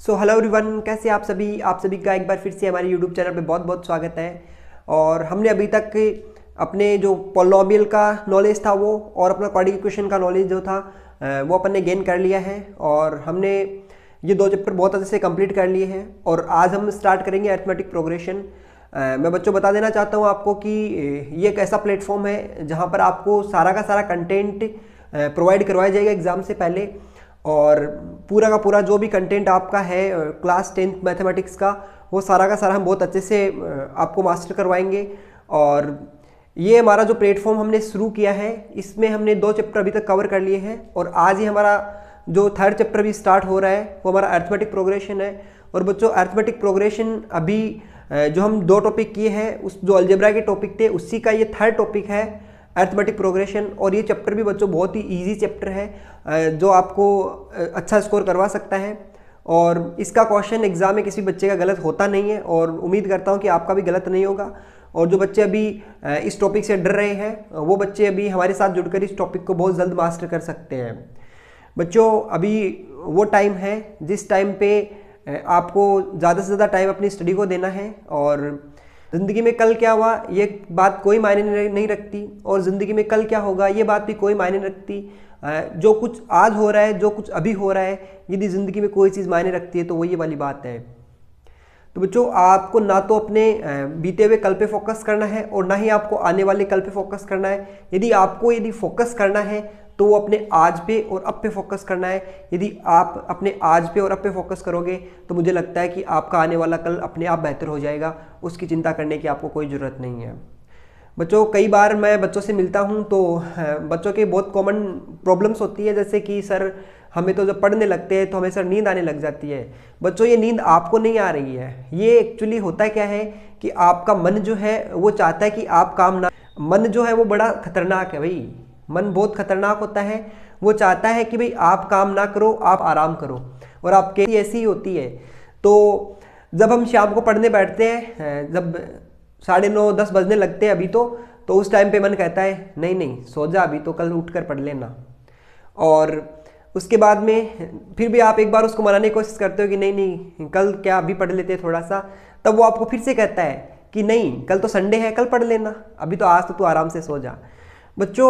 So hello everyone, कैसे आप सभी का एक बार फिर से हमारे यूट्यूब चैनल पे बहुत बहुत स्वागत है। और हमने अभी तक अपने जो पॉलिनोमियल का नॉलेज था वो और अपना क्वाड्रेटिक इक्वेशन का नॉलेज जो था वो अपन ने गेन कर लिया है और हमने ये दो चैप्टर बहुत अच्छे से कंप्लीट कर लिए हैं। और आज हम स्टार्ट करेंगे अरिथमेटिक प्रोग्रेशन। मैं बच्चों बता देना चाहता हूँ आपको कि ये एक ऐसा प्लेटफॉर्म है जहाँ पर आपको सारा का सारा कंटेंट प्रोवाइड करवाया जाएगा एग्ज़ाम से पहले। और पूरा का पूरा जो भी कंटेंट आपका है क्लास 10th मैथमेटिक्स का वो सारा का सारा हम बहुत अच्छे से आपको मास्टर करवाएंगे। और ये हमारा जो प्लेटफॉर्म हमने शुरू किया है इसमें हमने 2 चैप्टर अभी तक कवर कर लिए हैं और आज ही हमारा जो 3rd चैप्टर भी स्टार्ट हो रहा है वो हमारा अरिथमेटिक प्रोग्रेशन है। और बच्चों अरिथमेटिक प्रोग्रेशन अभी जो हम 2 टॉपिक किए हैं उस जो अलजेब्रा के टॉपिक थे उसी का ये 3rd टॉपिक है अरिथमेटिक प्रोग्रेशन। और ये चैप्टर भी बच्चों बहुत ही इजी चैप्टर है जो आपको अच्छा स्कोर करवा सकता है। और इसका क्वेश्चन एग्जाम में किसी बच्चे का गलत होता नहीं है और उम्मीद करता हूँ कि आपका भी गलत नहीं होगा। और जो बच्चे अभी इस टॉपिक से डर रहे हैं वो बच्चे अभी हमारे साथ जुड़कर इस टॉपिक को बहुत जल्द मास्टर कर सकते हैं। बच्चों अभी वो टाइम है जिस टाइम पे आपको ज़्यादा से ज़्यादा टाइम अपनी स्टडी को देना है। और ज़िंदगी में कल क्या हुआ ये बात कोई मायने नहीं रखती और ज़िंदगी में कल क्या होगा ये बात भी कोई मायने नहीं रखती। जो कुछ आज हो रहा है, जो कुछ अभी हो रहा है, यदि ज़िंदगी में कोई चीज़ मायने रखती है तो वो ये वाली बात है। तो बच्चों आपको ना तो अपने बीते हुए कल पे फोकस करना है और ना ही आपको आने वाले कल पे फोकस करना है। यदि फोकस करना है तो वो अपने आज पे और अब पे फोकस करना है। यदि आप अपने आज पे और अब पे फोकस करोगे तो मुझे लगता है कि आपका आने वाला कल अपने आप बेहतर हो जाएगा, उसकी चिंता करने की आपको कोई ज़रूरत नहीं है। बच्चों कई बार मैं बच्चों से मिलता हूं तो बच्चों के बहुत कॉमन प्रॉब्लम्स होती है, जैसे कि सर हमें तो जब पढ़ने लगते हैं तो हमें सर नींद आने लग जाती है। बच्चों ये नींद आपको नहीं आ रही है, ये एक्चुअली होता क्या है कि आपका मन जो है वो चाहता है कि आप काम ना, मन जो है वो बड़ा खतरनाक है भाई, मन बहुत खतरनाक होता है। वो चाहता है कि भाई आप काम ना करो, आप आराम करो। और आपके ऐसी ही होती है। तो जब हम शाम को पढ़ने बैठते हैं, जब 9:30-10 बजने लगते हैं अभी तो उस टाइम पे मन कहता है नहीं नहीं सो जा, अभी तो कल उठकर पढ़ लेना। और उसके बाद में फिर भी आप एक बार उसको मनाने की कोशिश करते हो कि नहीं नहीं कल क्या अभी पढ़ लेते थोड़ा सा, तब वो आपको फिर से कहता है कि नहीं कल तो संडे है, कल पढ़ लेना, अभी तो आज तो तू आराम से सो जा। बच्चों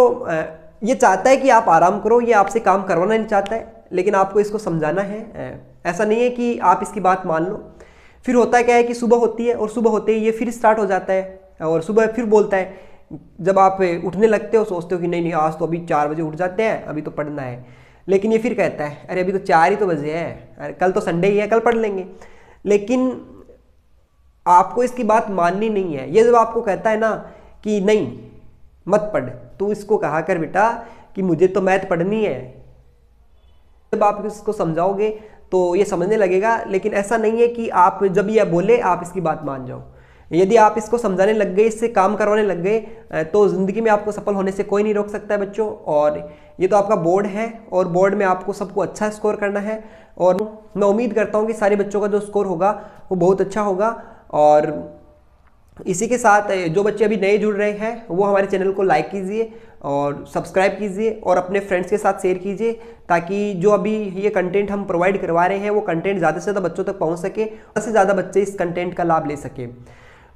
ये चाहता है कि आप आराम करो, ये आपसे काम करवाना नहीं चाहता है, लेकिन आपको इसको समझाना है। ऐसा नहीं है कि आप इसकी बात मान लो। फिर होता है क्या है कि सुबह होती है और सुबह होते ही ये फिर स्टार्ट हो जाता है और सुबह फिर बोलता है। जब आप उठने लगते हो सोचते हो कि नहीं नहीं आज तो अभी 4 बजे उठ जाते हैं, अभी तो पढ़ना है, लेकिन ये फिर कहता है अरे अभी तो 4 ही तो बजे हैं, अरे कल तो संडे ही है, कल पढ़ लेंगे। लेकिन आपको इसकी बात माननी नहीं है। ये जब आपको कहता है ना कि नहीं मत पढ़, तो इसको कहा कर बेटा कि मुझे तो मैथ पढ़नी है। जब आप इसको समझाओगे तो ये समझने लगेगा, लेकिन ऐसा नहीं है कि आप जब ये बोले आप इसकी बात मान जाओ। यदि आप इसको समझाने लग गए, इससे काम करवाने लग गए तो ज़िंदगी में आपको सफल होने से कोई नहीं रोक सकता है बच्चों। और ये तो आपका बोर्ड है और बोर्ड में आपको सबको अच्छा स्कोर करना है। और मैं उम्मीद करता हूँ कि सारे बच्चों का जो स्कोर होगा वो बहुत अच्छा होगा। और इसी के साथ जो बच्चे अभी नए जुड़ रहे हैं वो हमारे चैनल को लाइक कीजिए और सब्सक्राइब कीजिए और अपने फ्रेंड्स के साथ शेयर कीजिए, ताकि जो अभी ये कंटेंट हम प्रोवाइड करवा रहे हैं वो कंटेंट ज़्यादा से ज़्यादा बच्चों तक पहुंच सके, ज़्यादा से ज़्यादा बच्चे इस कंटेंट का लाभ ले सके।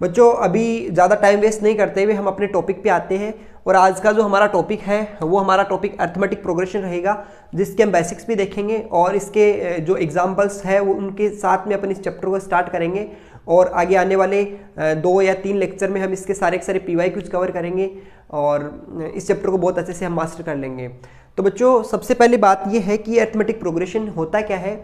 बच्चों अभी ज़्यादा टाइम वेस्ट नहीं करते हुए हम अपने टॉपिक पे आते हैं। और आज का जो हमारा टॉपिक है वो हमारा टॉपिक अरिथमेटिक प्रोग्रेशन रहेगा, जिसके हम बेसिक्स भी देखेंगे और इसके जो एग्जाम्पल्स है वो उनके साथ में अपन इस चैप्टर को स्टार्ट करेंगे। और आगे आने वाले 2 या 3 लेक्चर में हम इसके सारे PYQs कवर करेंगे और इस चैप्टर को बहुत अच्छे से हम मास्टर कर लेंगे। तो बच्चों सबसे पहले बात ये है कि अरिथमेटिक प्रोग्रेशन होता क्या है।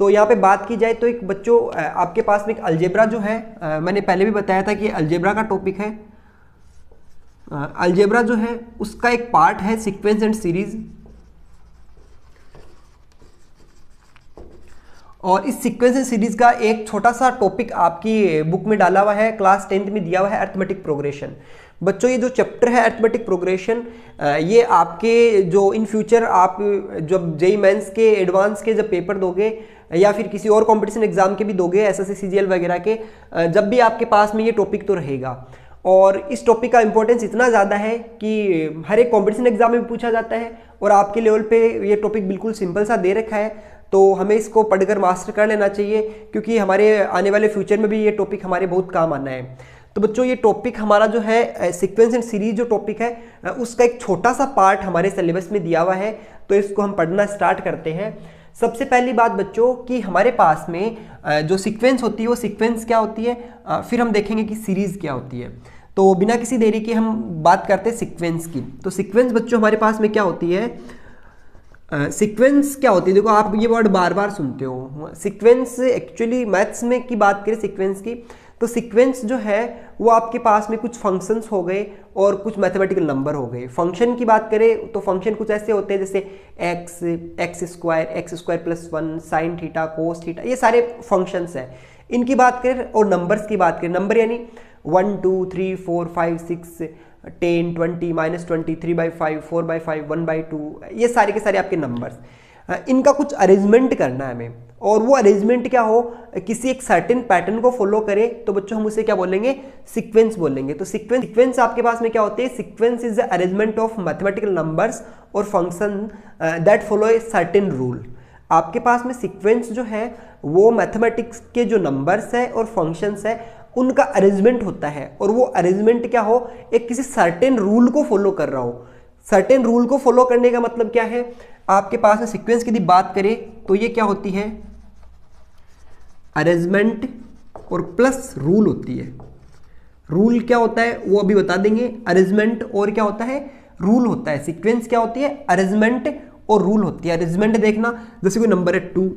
तो यहाँ पे बात की जाए तो एक बच्चों आपके पास में एक अलजेब्रा जो है, मैंने पहले भी बताया था कि अलजेब्रा का टॉपिक है। अलजेब्रा जो है उसका एक पार्ट है सीक्वेंस एंड सीरीज। और इस सीक्वेंस एंड सीरीज का एक छोटा सा टॉपिक आपकी बुक में डाला हुआ है, क्लास 10th में दिया हुआ है अरिथमेटिक प्रोग्रेशन। बच्चों ये जो चैप्टर है अरिथमेटिक प्रोग्रेशन, ये आपके जो इन फ्यूचर आप जब जेईई मेंस के एडवांस के जब पेपर दोगे या फिर किसी और कंपटीशन एग्जाम के भी दोगे, एसएससी सीजीएल वगैरह के, जब भी आपके पास में ये टॉपिक तो रहेगा। और इस टॉपिक का इंपॉर्टेंस इतना ज़्यादा है कि हर एक कंपटीशन एग्जाम में भी पूछा जाता है और आपके लेवल पे ये टॉपिक बिल्कुल सिंपल सा दे रखा है, तो हमें इसको पढ़कर मास्टर कर लेना चाहिए, क्योंकि हमारे आने वाले फ्यूचर में भी ये टॉपिक हमारे बहुत काम आना है। तो बच्चों ये टॉपिक हमारा जो है सीक्वेंस एंड सीरीज जो टॉपिक है उसका एक छोटा सा पार्ट हमारे सिलेबस में दिया हुआ है, तो इसको हम पढ़ना स्टार्ट करते हैं। सबसे पहली बात बच्चों कि हमारे पास में जो सीक्वेंस होती है वो सीक्वेंस क्या होती है, फिर हम देखेंगे कि सीरीज क्या होती है। तो बिना किसी देरी के हम बात करते हैं सीक्वेंस की। तो सीक्वेंस बच्चों हमारे पास में क्या होती है, सीक्वेंस क्या होती है, देखो आप ये वर्ड बार बार सुनते हो। सीक्वेंस एक्चुअली मैथ्स में की बात करें सीक्वेंस की, तो सीक्वेंस जो है वो आपके पास में कुछ फंक्शंस हो गए और कुछ मैथमेटिकल नंबर हो गए। फंक्शन की बात करें तो फंक्शन कुछ ऐसे होते हैं जैसे x square plus 1, sine theta, cos theta, ये सारे फंक्शंस हैं। इनकी बात करें और नंबर्स की बात करें, नंबर यानी 1 2 3 4 5 6 10 20 -20 3/5 4/5 1/2, ये सारे के सारे आपके नंबर्स। इनका कुछ अरेंजमेंट करना है हमें, और वो अरेंजमेंट क्या हो, किसी एक सर्टेन पैटर्न को फॉलो करे, तो बच्चों हम उसे क्या बोलेंगे, सीक्वेंस बोलेंगे। तो सीक्वेंस आपके पास में क्या होते हैं, sequence is the arrangement of mathematical numbers और function that follow a certain rule. आपके पास में सीक्वेंस जो है वो मैथमेटिक्स के जो नंबर्स है और फंक्शंस है उनका अरेंजमेंट होता है, और वो अरेंजमेंट क्या हो, एक किसी सर्टेन रूल को फॉलो कर रहा हो। सर्टेन रूल को फॉलो करने का मतलब क्या है, आपके पास में सीक्वेंस की यदि बात करें तो ये क्या होती है, अरेंजमेंट और प्लस रूल होती है। रूल क्या होता है वो अभी बता देंगे, अरेंजमेंट और क्या होता है, रूल होता है। सीक्वेंस क्या होती है, अरेंजमेंट और रूल होती है। अरेंजमेंट देखना, जैसे कोई नंबर है 2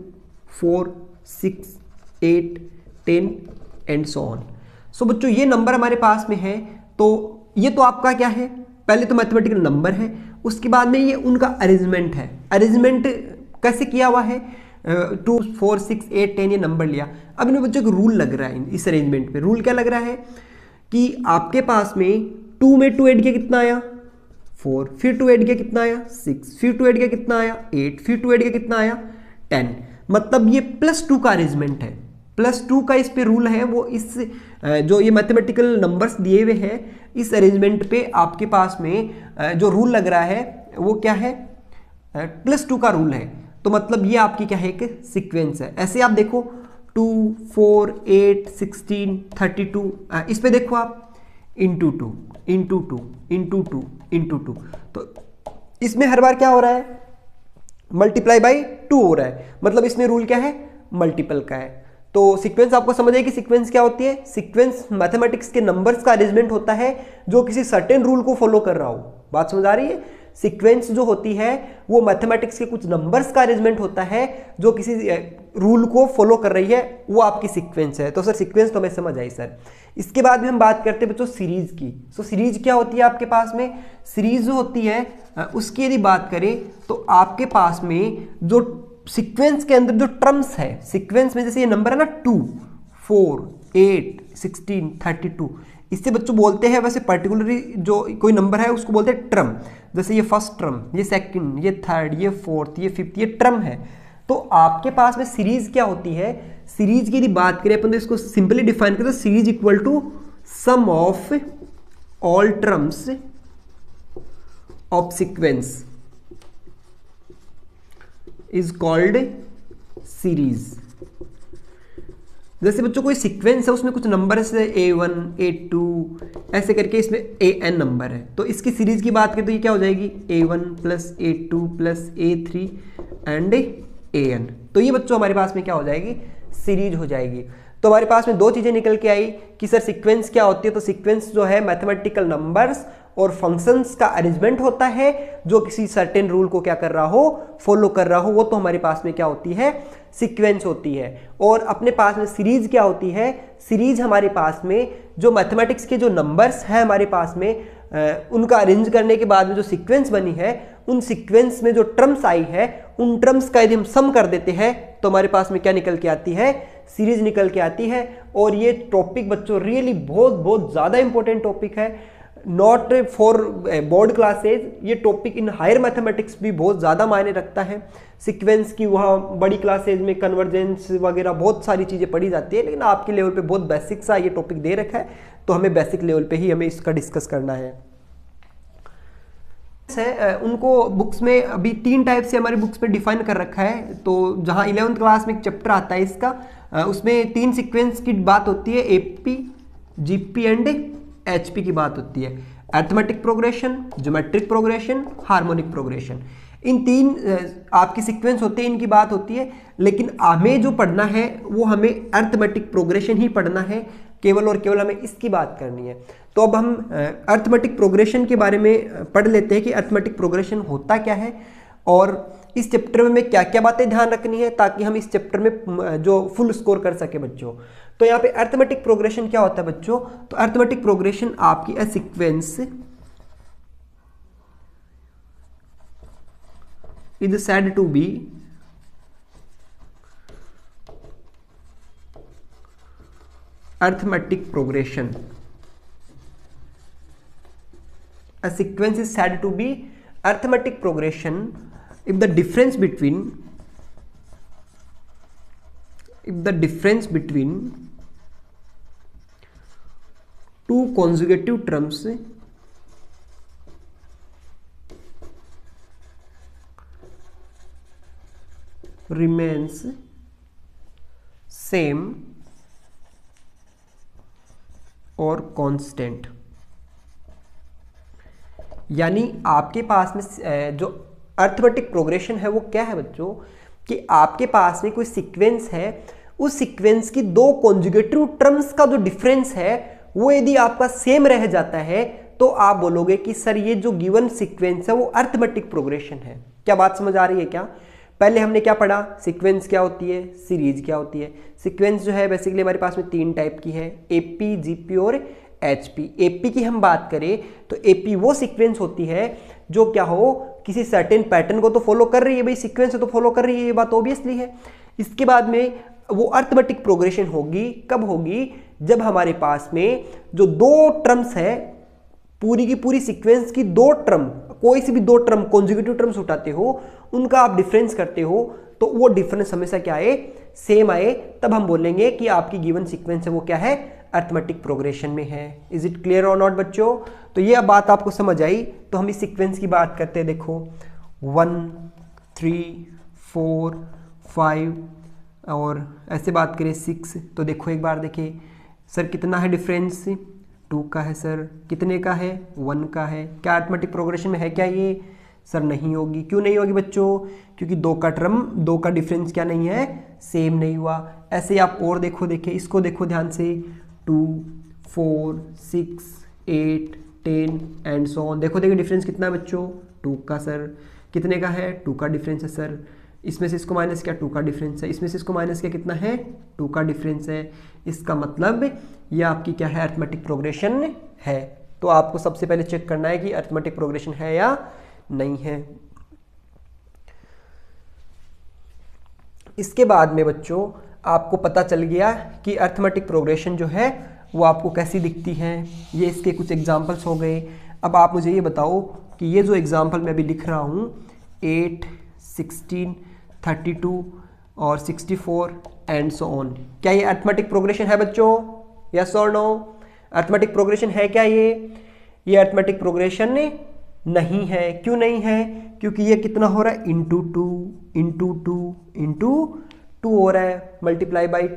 4 6 8 10 एंड सो ऑन। सो बच्चों ये नंबर हमारे पास में है, तो ये तो आपका क्या है, पहले तो मैथमेटिकल नंबर है, उसके बाद में ये उनका अरेंजमेंट है। अरेंजमेंट कैसे किया हुआ है, 2 4 6 8 10 ये नंबर लिया। अब इन बच्चों को रूल लग रहा है इस अरेंजमेंट पे। रूल क्या लग रहा है कि आपके पास में 2 में 2 ऐड किया कितना आया 4, फिर 2 ऐड किया कितना आया 6, फिर 2 ऐड किया कितना आया 8, फिर 2 ऐड किया कितना आया 10। मतलब ये +2 का अरेंजमेंट है। +2 का इस पे रूल है, वो इस जो ये मैथमेटिकल नंबर्स दिए हुए हैं इस अरेंजमेंट पे आपके पास में जो रूल लग रहा है वो क्या है, +2 का रूल है। तो मतलब ये आपकी क्या है, एक सीक्वेंस है। ऐसे आप देखो 2 4 8 16 32, इस पे देखो आप इंटू 2 इंटू 2 इंटू 2 इंटू 2, तो इसमें हर बार क्या हो रहा है, मल्टीप्लाई बाई 2 हो रहा है। मतलब इसमें रूल क्या है, मल्टीपल का है। तो सीक्वेंस आपको समझ आए कि सीक्वेंस क्या होती है, सीक्वेंस मैथमेटिक्स के नंबर्स का अरेंजमेंट होता है जो किसी सर्टेन रूल को फॉलो कर रहा हो। बात समझ आ रही है, सीक्वेंस जो होती है वो मैथमेटिक्स के कुछ नंबर्स का अरेंजमेंट होता है जो किसी रूल को फॉलो कर रही है, वो आपकी सीक्वेंस है। तो सर सीक्वेंस तो हमें समझ आई सर। इसके बाद में हम बात करते हैं बच्चों सीरीज की। सो सीरीज क्या होती है आपके पास में, सीरीज जो होती है उसकी यदि बात करें तो आपके पास में जो सीक्वेंस के अंदर जो टर्म्स है, सीक्वेंस में जैसे ये नंबर है ना 2 4 8 16 32, इससे बच्चों बोलते हैं वैसे पर्टिकुलरली जो कोई नंबर है उसको बोलते हैं ट्रम। जैसे ये फर्स्ट ट्रम, ये सेकंड, ये थर्ड, ये फोर्थ, ये फिफ्थ, ये ट्रम है। तो आपके पास में सीरीज क्या होती है, सीरीज की यदि बात करें अपन तो इसको सिंपली डिफाइन करते हैं, series equal to sum of all terms of sequence is called series. जैसे बच्चों कोई सीक्वेंस है उसमें कुछ नंबर है A1 A2 ऐसे करके इसमें AN नंबर है, तो इसकी सीरीज की बात करें तो ये क्या हो जाएगी A1 + A2 + A3 and AN। तो ये बच्चों हमारे पास में क्या हो जाएगी, सीरीज हो जाएगी। तो हमारे पास में दो चीजें निकल के आई कि सर सीक्वेंस क्या होती है। तो सीक्वेंस जो है मैथमेटिकल नंबर्स और फंक्शंस का अरेंजमेंट होता है जो किसी सर्टेन रूल को क्या कर रहा हो, फॉलो कर रहा हो, वो तो हमारे पास में क्या होती है, सीक्वेंस होती है। और अपने पास में सीरीज क्या होती है, सीरीज हमारे पास में जो मैथमेटिक्स के जो नंबर्स हैं हमारे पास में उनका अरेंज करने के बाद में जो सीक्वेंस बनी है, उन सीक्वेंस में जो टर्म्स आई है उन टर्म्स का यदि हम सम कर देते हैं तो हमारे पास में क्या निकल के आती है, सीरीज निकल के आती है। और ये टॉपिक बच्चों रियली बहुत बहुत ज़्यादा इंपॉर्टेंट टॉपिक है, नॉट फॉर बोर्ड क्लासेज। ये टॉपिक इन हायर मैथमेटिक्स भी बहुत ज़्यादा मायने रखता है। सीक्वेंस की वहाँ बड़ी क्लासेज में कन्वर्जेंस वगैरह बहुत सारी चीज़ें पढ़ी जाती है, लेकिन आपके लेवल पे बहुत बेसिक सा ये टॉपिक दे रखा है, तो हमें बेसिक लेवल पे ही हमें इसका डिस्कस करना है। है उनको बुक्स में अभी 3 टाइप से हमारी बुक्स में डिफाइन कर रखा है। तो जहाँ 11th क्लास में एक चैप्टर आता है इसका, उसमें 3 सीक्वेंस की बात होती है, एपी, जीपी एंड एचपी की बात होती है। Arithmetic progression, geometric progression, harmonic progression, इन 3 आपकी सीक्वेंस होते हैं, इनकी बात होती है। लेकिन हमें जो पढ़ना है वो हमें अरिथमेटिक प्रोग्रेशन ही पढ़ना है, केवल और केवल हमें इसकी बात करनी है। तो अब हम अरिथमेटिक प्रोग्रेशन के बारे में पढ़ लेते हैं कि अरिथमेटिक प्रोग्रेशन होता क्या है और इस चैप्टर में हमें क्या क्या बातें ध्यान रखनी है ताकि हम इस चैप्टर में जो फुल स्कोर कर सके बच्चों। तो यहाँ पे अरिथमेटिक प्रोग्रेशन क्या होता है बच्चों? तो अरिथमेटिक प्रोग्रेशन आपकी a sequence is said to be arithmetic progression. A sequence is said to be arithmetic progression if the difference between two consecutive terms remains same और कांस्टेंट। यानी आपके पास में जो अरिथमेटिक प्रोग्रेशन है वो क्या है बच्चों कि आपके पास में कोई सीक्वेंस है, उस सीक्वेंस की 2 कॉन्जुगेटिव टर्म्स का जो डिफरेंस है वो यदि आपका सेम रह जाता है तो आप बोलोगे कि सर ये जो गिवन सीक्वेंस है वो अरिथमेटिक प्रोग्रेशन है। क्या बात समझ आ रही है क्या? पहले हमने क्या पढ़ा, सीक्वेंस क्या होती है, सीरीज क्या होती है। सीक्वेंस जो है बेसिकली हमारे पास में 3 टाइप की है, एपी, जीपी और एचपी। एपी की हम बात करें तो एपी वो सीक्वेंस होती है जो क्या हो, किसी सर्टेन पैटर्न को तो फॉलो कर रही है, भाई सीक्वेंस तो फॉलो कर रही है, ये बात ऑब्वियसली है। इसके बाद में वो अरिथमेटिक प्रोग्रेशन होगी, कब होगी? जब हमारे पास में जो 2 टर्म्स है, पूरी की पूरी सीक्वेंस की 2 टर्म, कोई सी भी 2 टर्म कॉन्जुगेटिव टर्म्स उठाते हो, उनका आप डिफरेंस करते हो तो वो डिफरेंस हमेशा क्या आए, सेम आए, तब हम बोलेंगे कि आपकी गिवन सीक्वेंस है वो क्या है, अरिथमेटिक प्रोग्रेशन में है। इज इट क्लियर और नॉट बच्चों? तो ये अब बात आपको समझ आई। तो हम इस सीक्वेंस की बात करते हैं। देखो 1 3 4 5 और ऐसे बात करें 6, तो देखो एक बार देखिए सर कितना है डिफरेंस, 2 का है सर, कितने का है, 1 का है। क्या अरिथमेटिक प्रोग्रेशन में है क्या ये? सर नहीं होगी। क्यों नहीं होगी बच्चों? क्योंकि 2 का डिफरेंस क्या नहीं है, सेम नहीं हुआ। ऐसे आप और देखो, देखिए इसको देखो ध्यान से, 2 4 6 8 10 एंड सो ऑन। देखो डिफरेंस कितना है बच्चों, 2 का सर, कितने का है, 2 का डिफरेंस है सर। इसमें से इसको माइनस किया, 2 का डिफरेंस है, इसमें से इसको माइनस किया, कितना है, 2 का डिफरेंस है। इसका मतलब ये आपकी क्या है, अरिथमेटिक प्रोग्रेशन है। तो आपको सबसे पहले चेक करना है कि अरिथमेटिक प्रोग्रेशन है या नहीं है। इसके बाद में बच्चों आपको पता चल गया कि अरिथमेटिक प्रोग्रेशन जो है वो आपको कैसी दिखती है। ये इसके कुछ एग्जांपल्स हो गए। अब आप मुझे ये बताओ कि ये जो एग्जांपल मैं अभी लिख रहा हूँ 8 16 32 और 64 एंड सो ऑन, क्या ये अरिथमेटिक प्रोग्रेशन है बच्चों? यस और नो? अरिथमेटिक प्रोग्रेशन है क्या ये अरिथमेटिक प्रोग्रेशन नहीं है। क्यों नहीं है? क्योंकि ये कितना हो रहा है, इंटू टू हो रहा है, मल्टीप्लाई बाई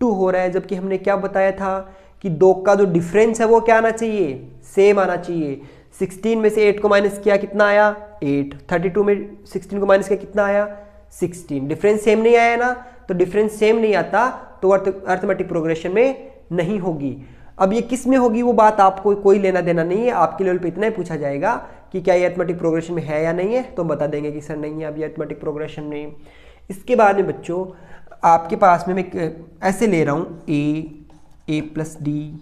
2 हो रहा है। जबकि हमने क्या बताया था कि 2 का जो डिफरेंस है वो क्या आना चाहिए, सेम आना चाहिए। 16 में से 8 को माइनस किया, कितना आया, 8। 32 में 16 को माइनस किया, कितना आया, 16। डिफरेंस सेम नहीं आया ना, तो डिफरेंस सेम नहीं आता तो अरिथमेटिक प्रोग्रेशन में नहीं होगी। अब ये किस में होगी वो बात आपको कोई लेना देना नहीं है, आपके लेवल पे इतना ही पूछा जाएगा कि क्या ये अरिथमेटिक प्रोग्रेशन में है या नहीं है, तो हम बता देंगे कि सर नहीं है, अब ये अरिथमेटिक प्रोग्रेशन नहीं। इसके बाद में बच्चों आपके पास में मैं ऐसे ले रहा हूँ a plus D,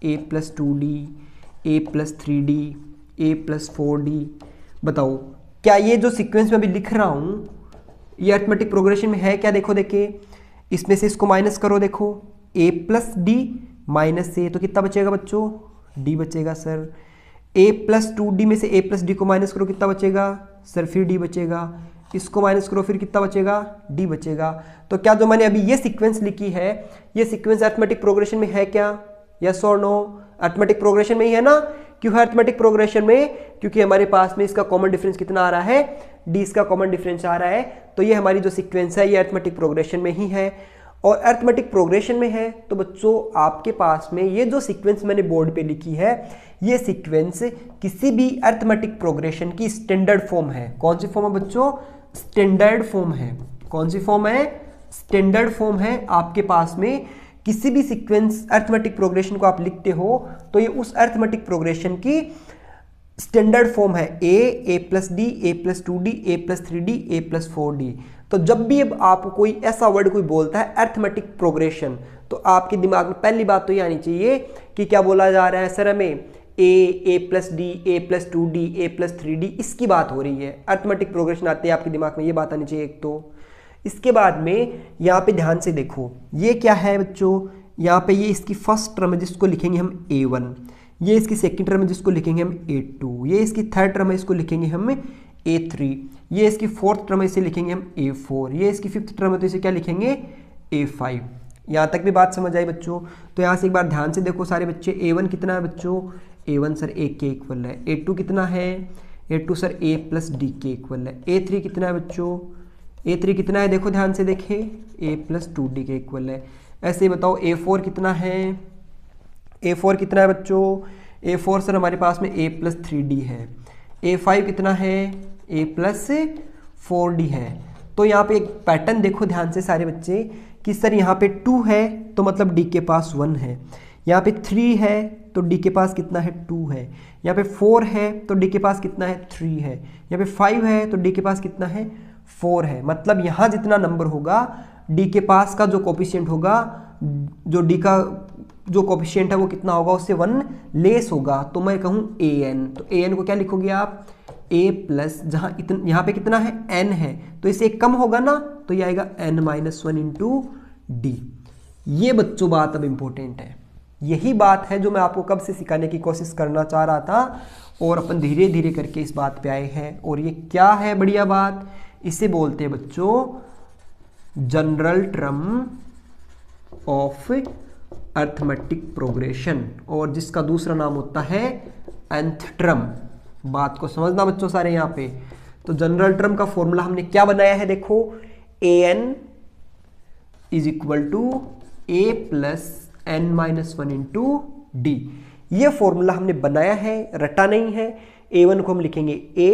a plus 2d, a plus 3d, a plus 4d। बताओ क्या ये जो सीक्वेंस में अभी लिख रहा हूँ ये अरिथमेटिक प्रोग्रेशन में है क्या? देखिए इसमें से इसको माइनस करो, देखो a प्लस डी माइनस ए, तो कितना बचेगा बच्चों, d बचेगा सर। a प्लस 2d में से a प्लस डी को माइनस करो, कितना बचेगा सर, फिर d बचेगा। इसको माइनस करो, फिर कितना बचेगा, d बचेगा। तो क्या जो मैंने अभी ये सीक्वेंस लिखी है ये सीक्वेंस अरिथमेटिक प्रोग्रेशन में है क्या? यस और नो? अरिथमेटिक प्रोग्रेशन में ही है ना, क्यों है अर्थमेटिक प्रोग्रेशन में? क्योंकि हमारे पास में इसका कॉमन डिफरेंस कितना आ रहा है, डी इसका कॉमन डिफरेंस आ रहा है। तो ये हमारी जो सीक्वेंस है ये अर्थमेटिक प्रोग्रेशन में ही है। और अर्थमेटिक प्रोग्रेशन में है तो बच्चों आपके पास में ये जो सीक्वेंस मैंने बोर्ड पे लिखी है, ये सीक्वेंस किसी भी अर्थमेटिक प्रोग्रेशन की स्टैंडर्ड फॉर्म है। कौन सी फॉर्म है बच्चों? स्टैंडर्ड फॉर्म है। कौन सी फॉर्म है? स्टैंडर्ड फॉर्म है। आपके पास में किसी भी सीक्वेंस अर्थमेटिक प्रोग्रेशन को आप लिखते हो तो ये उस अर्थमेटिक प्रोग्रेशन की स्टैंडर्ड फॉर्म है, a plus D, A plus 2d, A plus 3d, A plus 4d। तो जब भी अब आप कोई ऐसा वर्ड कोई बोलता है अर्थमेटिक प्रोग्रेशन, तो आपके दिमाग में पहली बात तो ये आनी चाहिए कि क्या बोला जा रहा है सर, हमें ए प्लस डी, ए प्लस 2d, ए प्लस 3d, इसकी बात हो रही है। अर्थमेटिक प्रोग्रेशन आते हैं आपके दिमाग में, ये बात आनी चाहिए एक तो। इसके बाद में यहाँ पे ध्यान से देखो, ये क्या है बच्चों, यहाँ पे ये इसकी फर्स्ट टर्म है जिसको लिखेंगे हम a1, ये इसकी सेकंड टर्म है जिसको लिखेंगे हम a2, ये इसकी थर्ड टर्म है इसको लिखेंगे हम a3, ये इसकी फोर्थ टर्म है इसे लिखेंगे हम a4, ये इसकी फिफ्थ टर्म है तो इसे क्या लिखेंगे a5। यहाँ तक भी बात समझ आई बच्चों? तो यहाँ से एक बार ध्यान से देखो सारे बच्चे, a1 कितना है बच्चों? a1 सर a के इक्वल है। a2 कितना है? a2 sir a plus D के इक्वल है। a3 कितना है बच्चों? a3 कितना है? देखो ध्यान से देखें, a प्लस 2d के इक्वल है। ऐसे बताओ a4 कितना है? a4 कितना है बच्चों? a4 सर हमारे पास में a प्लस 3d है। a5 कितना है? a प्लस 4d है। तो यहाँ पे एक पैटर्न देखो ध्यान से सारे बच्चे कि सर यहाँ पे 2 है तो मतलब d के पास 1 है, यहाँ पे 3 है तो d के पास कितना है? 2 है, यहाँ पे 4 है तो d के पास कितना है? 3 है, यहाँ पे 5 है तो d के पास कितना है? 4 है। मतलब यहाँ जितना नंबर होगा d के पास का जो कोफिशिएंट होगा, जो d का जो कोफिशिएंट है वो कितना होगा? उससे 1 लेस होगा। तो मैं कहूँ an, तो an को क्या लिखोगे आप? a प्लस, जहाँ यहाँ पे कितना है? n है, तो इससे एक कम होगा ना, तो ये आएगा n-1 इंटू डी। ये बच्चों बात अब इम्पोर्टेंट है। यही बात है जो मैं आपको कब से सिखाने की कोशिश करना चाह रहा था, और अपन धीरे धीरे करके इस बात पे आए हैं। और ये क्या है बढ़िया बात, इसे बोलते हैं बच्चों general term of arithmetic progression, और जिसका दूसरा नाम होता है nth टर्म। बात को समझना बच्चों सारे यहाँ पे। तो जनरल टर्म का फॉर्मूला हमने क्या बनाया है, देखो an is equal to a plus n-1 into D. ये फॉर्मूला हमने बनाया है, रटा नहीं है। a1 को हम लिखेंगे a,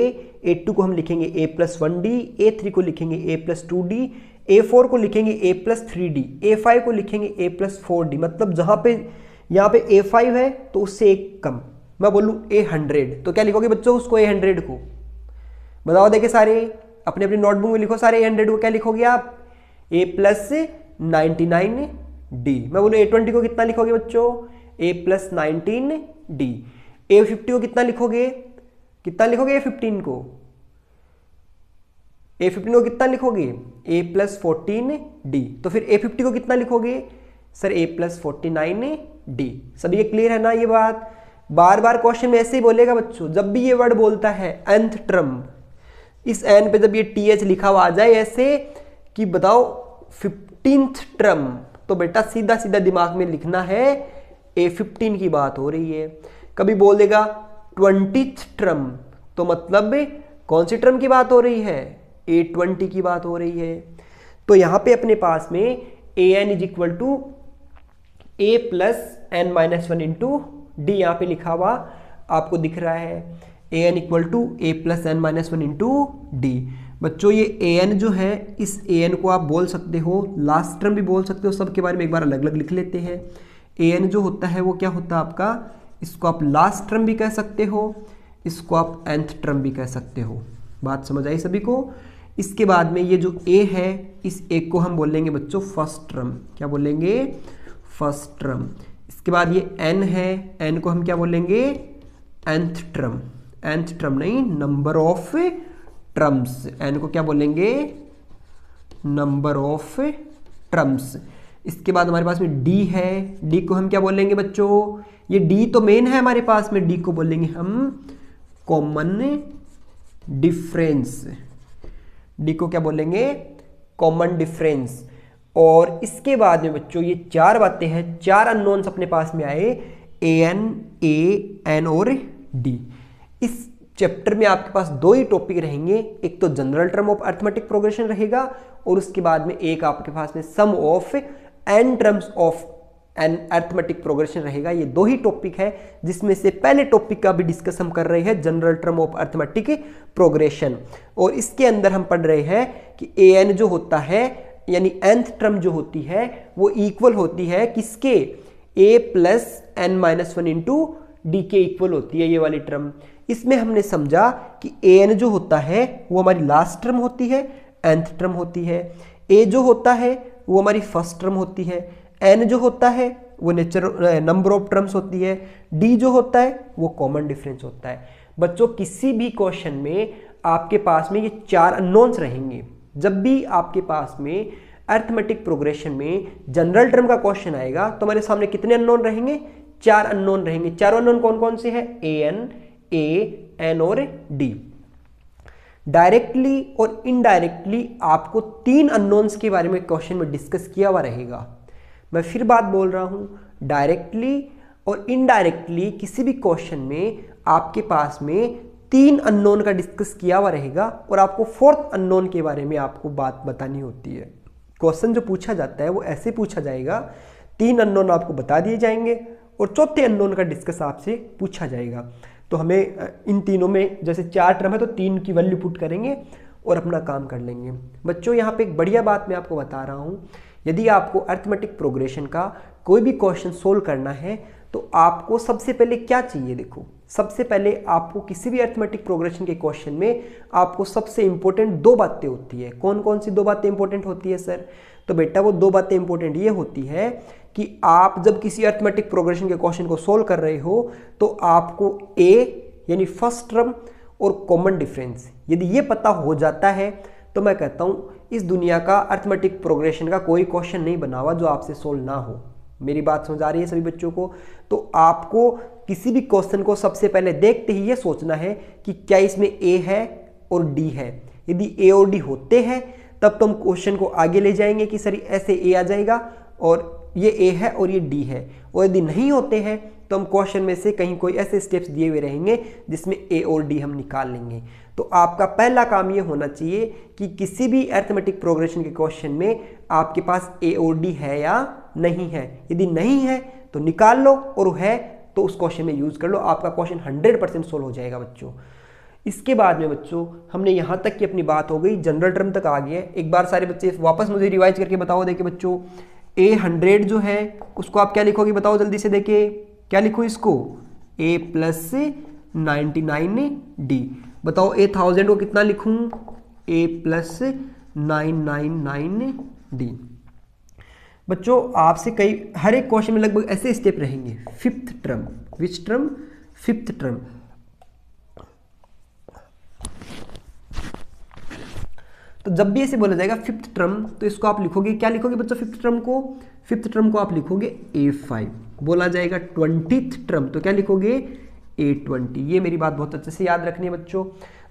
a2 को हम लिखेंगे a प्लस 1d, a3 को लिखेंगे a प्लस 2d, a4 को लिखेंगे a प्लस 3d, a5 को लिखेंगे a प्लस 4d। मतलब जहाँ पे यहाँ पे a5 है तो उससे एक कम, मैं बोलूँ a100, तो क्या लिखोगे बच्चों उसको? a100 को बताओ, देखे सारे अपने अपनी नोटबुक में लिखो सारे। a100 को क्या लिखोगे आप? a plus 99d। मैं बोलूँ a20 को कितना लिखोगे बच्चों? a plus 19d। a50 को कितना लिखोगे? कितना लिखोगे a15 को? a15 को कितना लिखोगे? a plus 14d। तो फिर a50 को कितना लिखोगे? Sir a plus 49d। सभी ये क्लियर है ना ये बात? बार बार क्वेश्चन में ऐसे ही बोलेगा बच्चों, जब भी ये वर्ड बोलता है nth टर्म, इस n पे जब ये th लिखा हुआ आ जाए ऐसे कि बताओ 15th टर्म, तो बेटा सीधा सीधा दिमाग में लिखना है a15 की बात हो रही है। कभी बोल देगा 20th टर्म, तो मतलब कौन सी टर्म की बात हो रही है? a20 की बात हो रही है। तो यहाँ पे अपने पास में an is equal to a plus n-1 into D यहाँ पे लिखा हुआ आपको दिख रहा है। an equal to a plus n-1 into D. बच्चों ये an जो है, इस an को आप बोल सकते हो लास्ट टर्म भी बोल सकते हो, सबके बारे में एक बार अलग अलग लिख लेते हैं। an जो होता है वो क्या होता है आपका? इसको आप लास्ट टर्म भी कह सकते हो, इसको आप nth टर्म भी कह सकते हो। बात समझ आई सभी को? इसके बाद में ये जो a है, इस एक को हम बोलेंगे बच्चों फर्स्ट टर्म। क्या बोलेंगे? First term. इसके बाद ये n है, n को हम क्या बोलेंगे? nth term. nth टर्म नहीं, नंबर ऑफ टर्म्स। n को क्या बोलेंगे? Number of terms. इसके बाद हमारे पास में d है, d को हम क्या बोलेंगे बच्चों? ये d तो मेन है हमारे पास में, d को बोलेंगे हम कॉमन डिफरेंस। d को क्या बोलेंगे? Common difference. और इसके बाद में बच्चों ये चार बातें हैं, चार अननोन्स अपने पास में आए, an, a, n और डी। इस चैप्टर में आपके पास दो ही टॉपिक रहेंगे, एक तो general term of arithmetic progression रहेगा और उसके बाद में एक आपके पास में sum of n terms of an arithmetic progression रहेगा। ये दो ही टॉपिक है जिसमें से पहले टॉपिक का भी डिस्कस हम कर रहे हैं, general term of arithmetic progression, और इसके अंदर हम पढ़ रहे हैं कि ए एन जो होता है यानी nth टर्म जो होती है वो इक्वल होती है किसके, a plus n minus one into d के इक्वल होती है ये वाली टर्म। इसमें हमने समझा कि an जो होता है वो हमारी लास्ट टर्म होती है, nth टर्म होती है, a जो होता है वो हमारी फर्स्ट टर्म होती है, n जो होता है वो नंबर ऑफ टर्म्स होती है, d जो होता है वो कॉमन डिफरेंस होता है। बच्चों किसी भी क्वेश्चन में आपके पास में ये चार अननोन्स रहेंगे। जब भी आपके पास में अरिथमेटिक प्रोग्रेशन में जनरल टर्म का क्वेश्चन आएगा तो हमारे सामने कितने अननोन रहेंगे, चार अननोन रहेंगे। चारों अननोन कौन कौन से हैं, एन और डी। डायरेक्टली और इनडायरेक्टली आपको तीन अननोन्स के बारे में क्वेश्चन में डिस्कस किया हुआ रहेगा। मैं फिर बात बोल रहा हूं, डायरेक्टली और इनडायरेक्टली किसी भी क्वेश्चन में आपके पास में तीन अननोन का डिस्कस किया हुआ रहेगा और आपको फोर्थ अननोन के बारे में आपको बात बतानी होती है। क्वेश्चन जो पूछा जाता है वो ऐसे पूछा जाएगा, तीन अननोन आपको बता दिए जाएंगे और चौथे अननोन का डिस्कस आपसे पूछा जाएगा। तो हमें इन तीनों में जैसे चार टर्म है तो तीन की वैल्यू पुट करेंगे और अपना काम कर लेंगे। बच्चों यहाँ पे एक बढ़िया बात मैं आपको बता रहा हूँ, यदि आपको अरिथमेटिक प्रोग्रेशन का कोई भी क्वेश्चन सोल्व करना है तो आपको सबसे पहले क्या चाहिए, देखो सबसे पहले आपको किसी भी अरिथमेटिक प्रोग्रेशन के क्वेश्चन में आपको सबसे इंपॉर्टेंट दो बातें होती है। कौन कौन सी दो बातें इंपॉर्टेंट होती है सर, तो बेटा वो दो बातें इंपॉर्टेंट ये होती है कि आप जब किसी अरिथमेटिक प्रोग्रेशन के क्वेश्चन को सोल्व कर रहे हो तो आपको ए यानी फर्स्ट टर्म और कॉमन डिफरेंस यदि ये पता हो जाता है तो मैं कहता हूँ इस दुनिया का अरिथमेटिक प्रोग्रेशन का कोई क्वेश्चन नहीं बना हुआ जो आपसे सोल्व ना हो। मेरी बात समझ आ रही है सभी बच्चों को। तो आपको किसी भी क्वेश्चन को सबसे पहले देखते ही ये सोचना है कि क्या इसमें ए है और डी है। यदि ए और डी होते हैं तब तो हम क्वेश्चन को आगे ले जाएंगे कि सर ऐसे ए आ जाएगा और ये ए है और ये डी है, और यदि नहीं होते हैं तो हम क्वेश्चन में से कहीं कोई ऐसे स्टेप्स दिए हुए रहेंगे जिसमें ए और डी हम निकाल लेंगे। तो आपका पहला काम ये होना चाहिए कि किसी भी अरिथमेटिक प्रोग्रेशन के क्वेश्चन में आपके पास ए और डी है या नहीं है। यदि नहीं है तो निकाल लो और है तो उस क्वेश्चन में यूज कर लो, आपका क्वेश्चन 100% सोल्व हो जाएगा बच्चों। इसके बाद में बच्चों हमने यहाँ तक की अपनी बात हो गई, जनरल टर्म तक आ गया। एक बार सारे बच्चे वापस मुझे रिवाइज करके बताओ। देखिए बच्चों A100 जो है उसको आप क्या लिखोगे, बताओ जल्दी से। देखिए क्या लिखो इसको, A प्लस 99D। बताओ A1000 को कितना लिखूं, A प्लस 999D। बच्चों आपसे कई हर एक क्वेश्चन में लगभग ऐसे स्टेप रहेंगे। Fifth term, which term, fifth term. तो जब भी ऐसे बोला जाएगा फिफ्थ टर्म तो इसको आप लिखोगे, क्या लिखोगे बच्चों फिफ्थ टर्म को, फिफ्थ टर्म को आप लिखोगे A5। बोला जाएगा 20th टर्म तो क्या लिखोगे A20। ये मेरी बात बहुत अच्छे से याद रखनी है बच्चों।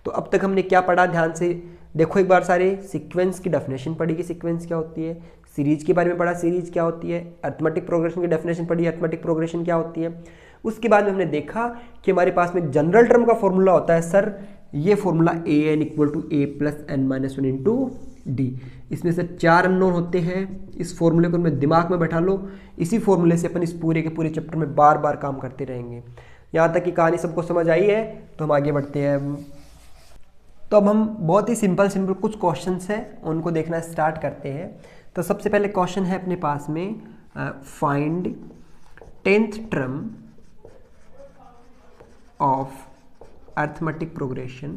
तो अब तक हमने क्या पढ़ा, ध्यान से देखो एक बार सारे। सीक्वेंस की डेफिनेशन पढ़ी कि सीक्वेंस क्या होती है, सीरीज के बारे में पढ़ा सीरीज क्या होती है, अरिथमेटिक प्रोग्रेशन की डेफिनेशन पढ़ी अरिथमेटिक प्रोग्रेशन क्या होती है। उसके बाद में हमने देखा कि हमारे पास में जनरल टर्म का फॉर्मूला होता है सर ये formula an equal to a plus n minus one into d. इसमें से चार अननोन होते हैं। इस फॉर्मूले को मैं दिमाग में बैठा लो, इसी फॉर्मूले से अपन इस पूरे के पूरे चैप्टर में बार बार काम करते रहेंगे। यहाँ तक कि कहानी सबको समझ आई है तो हम आगे बढ़ते हैं। तो अब हम बहुत ही सिंपल कुछ क्वेश्चंस हैं उनको देखना स्टार्ट करते हैं। तो सबसे पहले क्वेश्चन है अपने पास में, find 10th term of arithmetic progression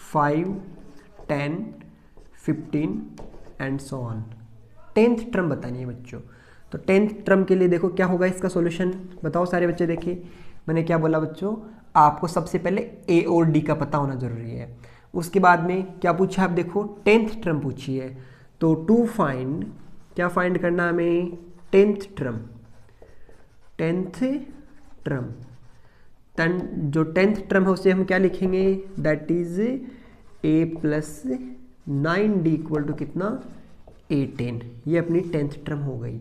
5, 10, 15 and so on. 10th term बतानी है बच्चों। तो 10th टर्म के लिए देखो क्या होगा इसका सॉल्यूशन, बताओ सारे बच्चे। देखिए मैंने क्या बोला बच्चों, आपको सबसे पहले ए और डी का पता होना जरूरी है। उसके बाद में क्या पूछा, आप देखो 10th टर्म पूछी है। तो टू फाइंड, क्या फाइंड करना हमें, 10th टर्म। 10th टर्म जो 10th टर्म है उसे हम क्या लिखेंगे, that is a plus 9d equal to कितना, A10। ये अपनी 10th टर्म हो गई।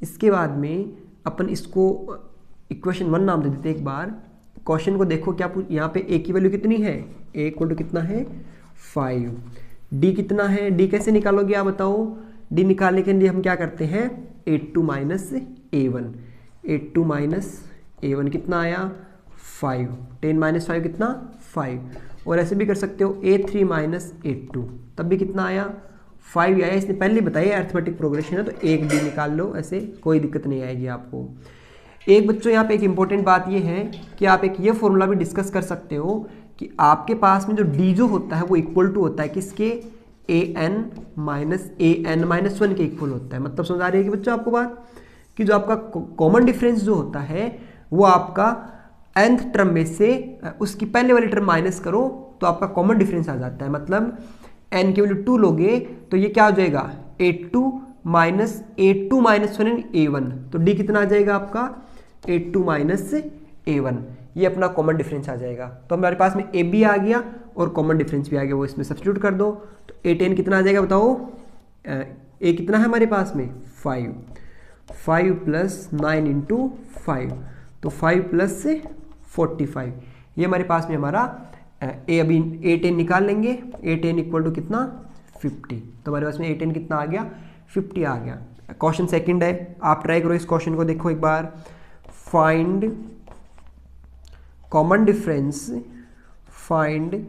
इसके बाद में अपन इसको इक्वेशन 1 नाम दे देते एक बार। क्वेश्चन को देखो क्या यहाँ पे ए की वैल्यू कितनी है, ए इक्वल टू कितना है 5, डी कितना है, डी कैसे निकालोगे आप बताओ। डी निकालने के लिए हम क्या करते हैं 8 2 माइनस A1, 8 2 माइनस A1 कितना आया 5, 10 माइनस 5 कितना 5, और ऐसे भी कर सकते हो A3 माइनस A2 तब भी कितना आया 5 आया। इसने पहले बताइए अर्थमेटिक प्रोग्रेशन है तो एक डी निकाल लो, ऐसे कोई दिक्कत नहीं आएगी आपको। एक बच्चों यहाँ पे एक इंपॉर्टेंट बात ये है कि आप एक ये फॉर्मूला भी डिस्कस कर सकते हो कि आपके पास में जो डी जो होता है वो इक्वल टू होता है किसके, an माइनस an-1 के इक्वल होता है। मतलब समझ आ रही है कि बच्चों आपको बात कि जो आपका कॉमन डिफरेंस जो होता है वो आपका nth टर्म में से उसकी पहले वाली टर्म माइनस करो तो आपका कॉमन डिफरेंस आ जाता है। मतलब n की वैल्यू 2 लोगे तो ये क्या हो जाएगा A2 minus A2 minus 1 A1, तो d कितना आ जाएगा आपका A2 माइनस A1, ये अपना कॉमन डिफरेंस आ जाएगा। तो हमारे पास में ए बी आ गया और कॉमन डिफरेंस भी आ गया, वो इसमें सब्स्टिट्यूट कर दो तो A10 कितना आ जाएगा बताओ। ए कितना है हमारे पास में 5 प्लस 9 इंटू 5, तो 5 प्लस 45, ये हमारे पास में हमारा ए अभी A10 निकाल लेंगे। A10 इक्वल टू कितना 50, तो हमारे पास में A10 कितना आ गया 50 आ गया। क्वेश्चन सेकंड है, आप ट्राई करो इस क्वेश्चन को देखो एक बार। Find common difference, find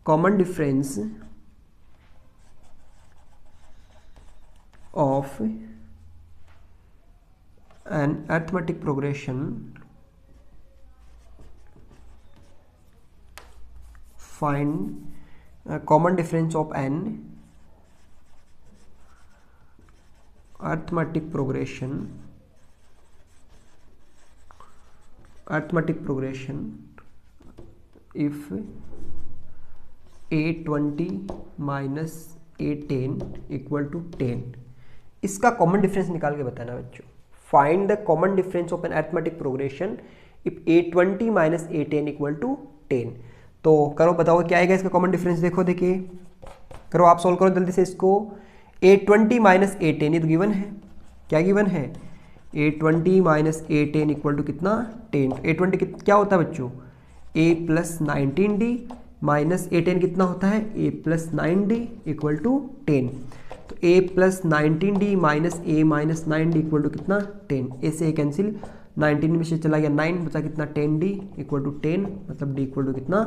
common difference of an arithmetic progression, find common difference of an arithmetic progression if A20 minus A10 equal to 10। इसका कॉमन डिफरेंस निकाल के बताना बच्चों। Find the common difference of an arithmetic progression if A20 minus A10 equal to 10। तो करो बताओ क्या आएगा इसका कॉमन डिफरेंस, देखो देखिए करो आप सॉल्व करो जल्दी से इसको। A20 माइनस A10 ये तो गिवन है, क्या गिवन है A20 minus A10 equal to कितना 10। A20 क्या होता है बच्चों A plus 19D minus A10 कितना होता है A plus 9D equal to 10। तो A plus 19D minus A minus 9D equal to कितना 10, ए से A कैंसिल, 19 में से चला गया 9 बचा कितना 10D इक्वल टू 10, मतलब D इक्वल टू कितना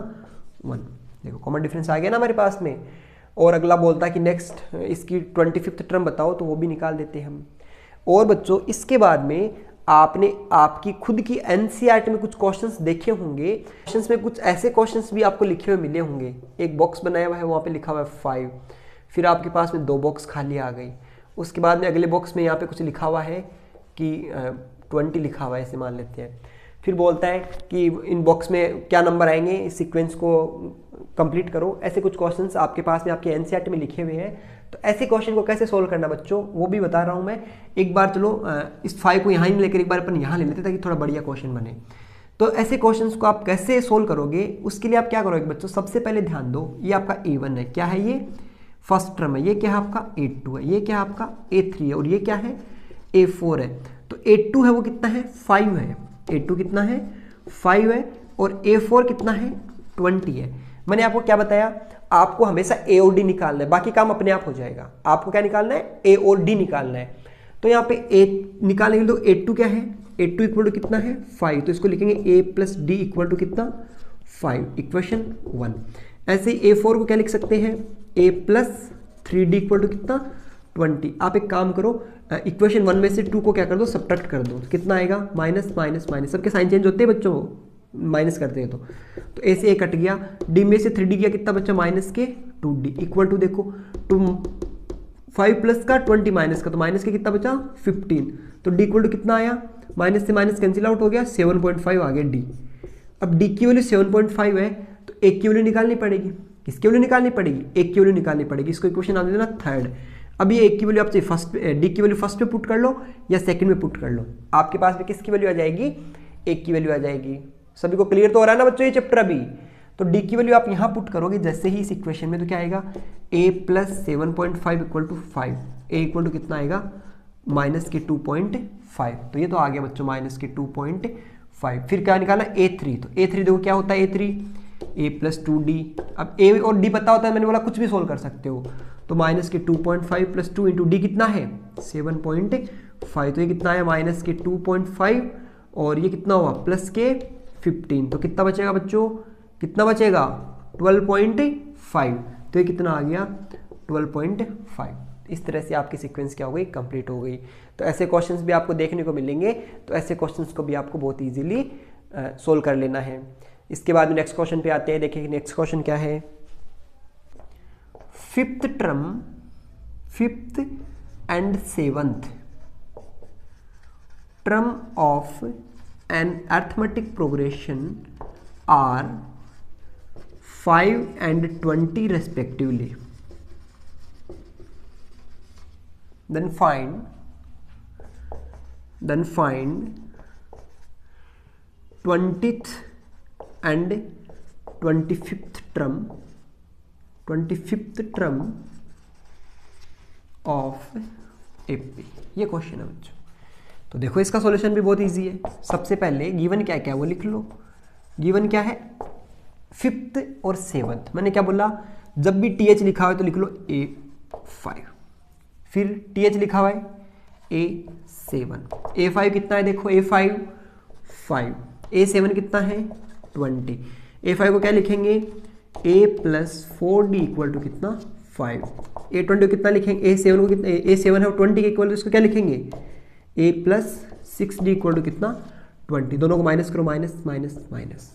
1। देखो कॉमन डिफरेंस आ गया ना हमारे पास में। और अगला बोलता है कि नेक्स्ट इसकी 25th टर्म बताओ, तो वो भी निकाल देते हैं हम। और बच्चों इसके बाद में आपने आपकी खुद की एनसीईआरटी में कुछ क्वेश्चंस देखे होंगे, क्वेश्चंस में कुछ ऐसे क्वेश्चंस भी आपको लिखे हुए मिले होंगे। एक बॉक्स बनाया हुआ है वहाँ पे लिखा हुआ है 5, फिर आपके पास में 2 बॉक्स खाली आ गई। उसके बाद में अगले बॉक्स में यहाँ पे कुछ लिखा हुआ है कि 20 लिखा हुआ है, ऐसे मान लेते हैं। फिर बोलता है कि इन बॉक्स में क्या नंबर आएंगे, इस सीक्वेंस को कंप्लीट करो। ऐसे कुछ क्वेश्चंस आपके पास में आपके एनसीईआरटी में लिखे हुए हैं। तो ऐसे क्वेश्चन को कैसे सोल्व करना बच्चों वो भी बता रहा हूँ मैं। एक बार चलो इस 5 को यहाँ ही लेकर एक बार अपन यहाँ ले लेते ताकि थोड़ा बढ़िया क्वेश्चन बने। तो ऐसे क्वेश्चंस को आप कैसे सोल्व करोगे, उसके लिए आप क्या करोगे बच्चों, सबसे पहले ध्यान दो ये आपका A1 है, क्या है ये फर्स्ट टर्म है, ये क्या है आपका A2 है, ये क्या है आपका A3 है, और ये क्या है A4 है। तो A2 है वो कितना है 5 है, A2 कितना है 5 है, और A4 कितना है 20 है। मैंने आपको क्या बताया, आपको हमेशा A और D निकालना है, बाकी काम अपने आप हो जाएगा। आपको क्या निकालना है A और D निकालना है। तो यहाँ पे A निकालने के लिए A2 क्या है, A2 इक्वल टू कितना है 5, तो इसको लिखेंगे A plus D equal to कितना 5, इक्वेशन 1। ऐसे ही A4 को क्या लिख सकते हैं A plus 3D equal to कितना 20। आप एक काम करो इक्वेशन 1 में से 2 को क्या कर दो सब्ट्रैक्ट कर दो, तो कितना आएगा माइनस माइनस माइनस, सबके साइन चेंज होते हैं बच्चों माइनस करते हैं। तो ए से ए कट गया, डी में से 3D गया, कितना बच्चा माइनस के 2D इक्वल टू देखो 5 प्लस का 20 माइनस का, तो माइनस के कितना बचा 15। तो डी इक्वल टू कितना आया, माइनस से माइनस कैंसिल आउट हो गया 7.5 आ गया डी। अब डी की वैल्यू 7.5 है तो एक की वैल्यू निकालनी पड़ेगी, किसकी वैल्यू निकालनी पड़ेगी एक की वैल्यू निकालनी पड़ेगी। इसको इक्वेशन आ देना थर्ड। अब ये एक की वैल्यू आप चाहिए फर्स्ट, डी की वैल्यू फर्स्ट पे पुट कर लो या सेकंड में पुट कर लो, आपके पास में किसकी वैल्यू आ जाएगी एक की वैल्यू आ जाएगी। सभी को क्लियर तो हो रहा है ना बच्चों ये चैप्टर अभी। तो डी की वैल्यू आप यहाँ पुट करोगे जैसे ही इस इक्वेशन में, तो क्या आएगा a plus 7.5 equal to 5, a equal to कितना आएगा माइनस के 2.5। तो ये तो आ गया बच्चों माइनस के 2.5। 5। फिर क्या निकालना, a3, तो a3 देखो क्या होता है, a3 a+2d। अब a और d पता होता है, मैंने बोला कुछ भी सोल्व कर सकते हो, तो माइनस के 2.5 + 2 इंटू डी कितना है 7.5, तो ये कितना है माइनस के 2.5 और ये कितना हुआ प्लस के 15, तो कितना बचेगा बच्चों, कितना बचेगा 12.5, तो ये कितना आ गया 12.5। इस तरह से आपकी सीक्वेंस क्या हो गई, कंप्लीट हो गई। तो ऐसे क्वेश्चंस भी आपको देखने को मिलेंगे, तो ऐसे क्वेश्चंस को भी आपको बहुत इजीली सोल्व कर लेना है। इसके बाद में नेक्स्ट क्वेश्चन पे आते हैं। देखिए नेक्स्ट क्वेश्चन क्या है, fifth and seventh term of an arithmetic progression are 5 and 20 respectively, then find 20th and 25th term of AP. ये क्वेश्चन है बच्चों। तो देखो इसका सॉल्यूशन भी बहुत इजी है। सबसे पहले गिवन क्या क्या है वो लिख लो। गिवन क्या है, फिफ्थ और सेवंथ। मैंने क्या बोला, जब भी टीएच लिखा हुआ है तो लिख लो A5, फिर टीएच लिखा हुआ है A7। A5 कितना है देखो, A5 5, A7 कितना है 20। A5 को क्या लिखेंगे, A+4D = कितना 5। A20 को कितना लिखेंगे, A7 को कितना, A7 है 20 के इक्वल, तो इसको क्या लिखेंगे A+6D = कितना 20। दोनों को माइनस करो, माइनस माइनस माइनस,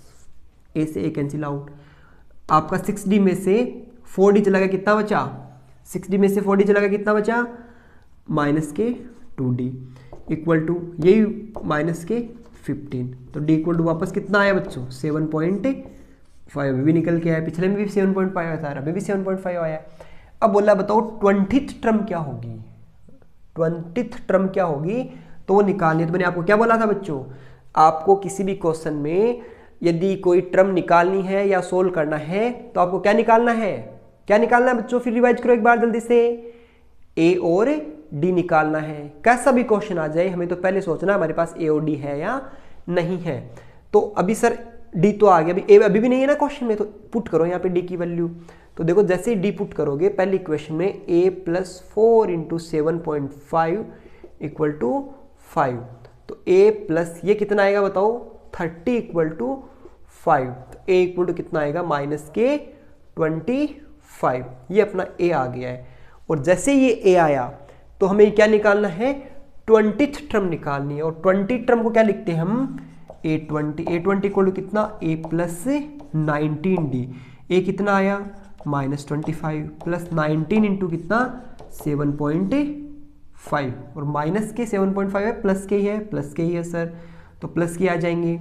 ए से ए कैंसिल आउट। आपका 6D में से 4D चला गया, कितना बचा, 6D में से 4D चला गया, कितना बचा माइनस के 2D इक्वल टू यही माइनस के 15। तो D = वापस कितना आया बच्चों 7.5। अभी भी निकल के आया, पिछले में भी 7.5 आया था, अभी भी 7.5 आया। अब बोला बताओ 20th टर्म क्या होगी, 20th टर्म क्या होगी, तो वो निकालनी है। तो मैंने आपको क्या बोला था बच्चों, आपको किसी भी क्वेश्चन में यदि कोई टर्म निकालनी है या सोल्व करना है तो आपको क्या निकालना है, क्या निकालना है बच्चों, फिर रिवाइज करो एक बार जल्दी से। ए और डी निकालना है। कैसा भी क्वेश्चन आ जाए हमें तो पहले सोचना हमारे पास ए और डी है या नहीं है। तो अभी सर डी तो आ गया, अभी ए अभी भी नहीं है ना क्वेश्चन में, तो पुट करो यहाँ पे डी की वैल्यू। तो देखो जैसे ही डी पुट करोगे पहले इक्वेशन में A+4 × 7.5 = 5, तो A+ ये कितना आएगा बताओ 30 = 5, तो A = कितना आएगा माइनस के 25। ये अपना A आ गया है। और जैसे ये A आया तो हमें क्या निकालना है, 20th टर्म निकालनी है। और 20 टर्म को क्या लिखते हैं हम A20 = कितना A+19D। A कितना आया -25 + 19 × कितना 7.5, और माइनस के 7.5 है, प्लस के ही है, प्लस के ही है सर, तो प्लस के आ जाएंगे।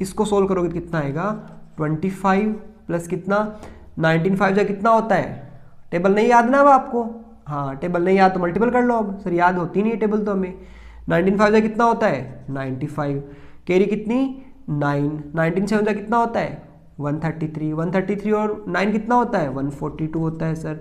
इसको सोल्व करोगे तो कितना आएगा 25 प्लस कितना 19, 5 कितना होता है, टेबल नहीं याद ना अब आपको, हाँ टेबल नहीं याद तो मल्टीपल कर लो। अब सर याद होती नहीं है टेबल तो हमें। 19, 5 कितना होता है 95, कैरी कितनी 9, 19 7 कितना होता है 133, 133 और 9 कितना होता है 142 होता है सर।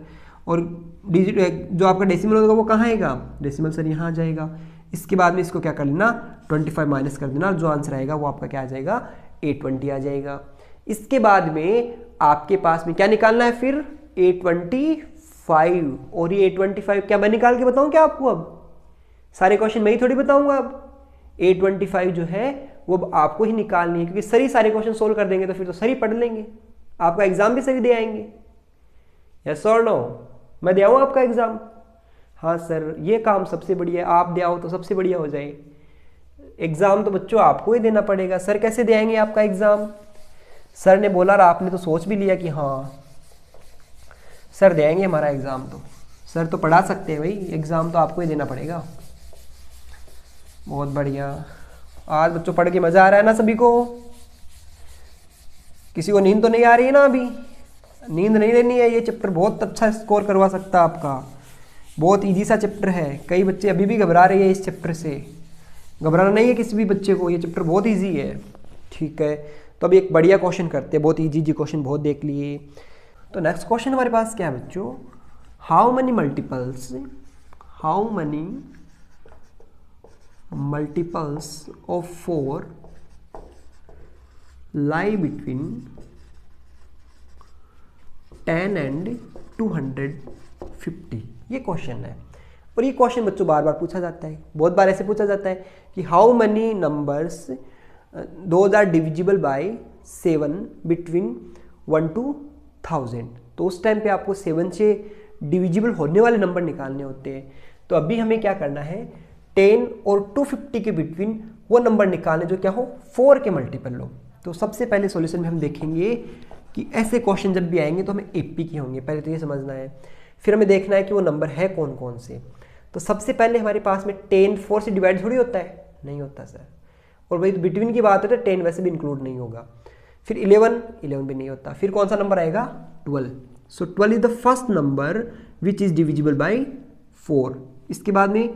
और डिजिट जो आपका डेसिमल होगा वो कहाँ आएगा, डेसिमल सर यहाँ आ जाएगा। इसके बाद में इसको क्या कर लेना 25 माइनस कर देना, जो आंसर आएगा वो आपका क्या आ जाएगा A20 आ जाएगा। इसके बाद में आपके पास में क्या निकालना है फिर A25, और ये A25 क्या मैं निकाल के बताऊं क्या आपको, अब सारे क्वेश्चन मैं ही थोड़ी बताऊंगा। अब A25 जो है वो आपको ही निकालनी है, क्योंकि सर सारे क्वेश्चन सोल्व कर देंगे तो फिर तो सर ही पढ़ लेंगे, आपका एग्जाम भी सही दे आएंगे। यस और नो, मैं दे आऊँ आपका एग्जाम, हाँ सर ये काम सबसे बढ़िया है, आप दे आओ तो सबसे बढ़िया हो जाए। एग्जाम तो बच्चों आपको ही देना पड़ेगा, सर कैसे दे आएंगे आपका एग्जाम। सर ने बोला और आपने तो सोच भी लिया कि हाँ सर दे आएंगे हमारा एग्जाम, तो सर तो पढ़ा सकते हैं भाई, एग्जाम तो आपको ही देना पड़ेगा। बहुत बढ़िया, आज बच्चों पढ़ के मजा आ रहा है ना सभी को, किसी को नींद तो नहीं आ रही है ना, अभी नींद नहीं लेनी है। ये चैप्टर बहुत अच्छा स्कोर करवा सकता है आपका, बहुत इजी सा चैप्टर है। कई बच्चे अभी भी घबरा रहे हैं इस चैप्टर से, घबराना नहीं है किसी भी बच्चे को, ये चैप्टर बहुत इजी है। ठीक है, तो अभी एक बढ़िया क्वेश्चन करते हैं, बहुत इजी क्वेश्चन बहुत देख लिए। तो नेक्स्ट क्वेश्चन हमारे पास क्या है बच्चों, how many multiples of 4 lie between 10 and 250। ये क्वेश्चन है, और ये क्वेश्चन बच्चों बार बार पूछा जाता है, बहुत बार ऐसे पूछा जाता है कि how many numbers those are divisible by 7 between 1 to 1000। तो उस टाइम पे आपको 7 से डिविजिबल होने वाले नंबर निकालने होते हैं। तो अभी हमें क्या करना है, 10 और 250 के बिटवीन वो नंबर निकालने जो क्या हो 4 के मल्टीपल हो। तो सबसे पहले सॉल्यूशन में हम देखेंगे कि ऐसे क्वेश्चन जब भी आएंगे तो हमें एपी के होंगे, पहले तो ये समझना है। फिर हमें देखना है कि वो नंबर है कौन कौन से। तो सबसे पहले हमारे पास में 10 4 से डिवाइड थोड़ी होता है, नहीं होता सर। और वही बिटवीन की बात है तो 10 वैसे भी इंक्लूड नहीं होगा। फिर 11 भी नहीं होता। फिर कौन सा नंबर आएगा, 12। सो 12 is the first number which is divisible by 4। इसके बाद में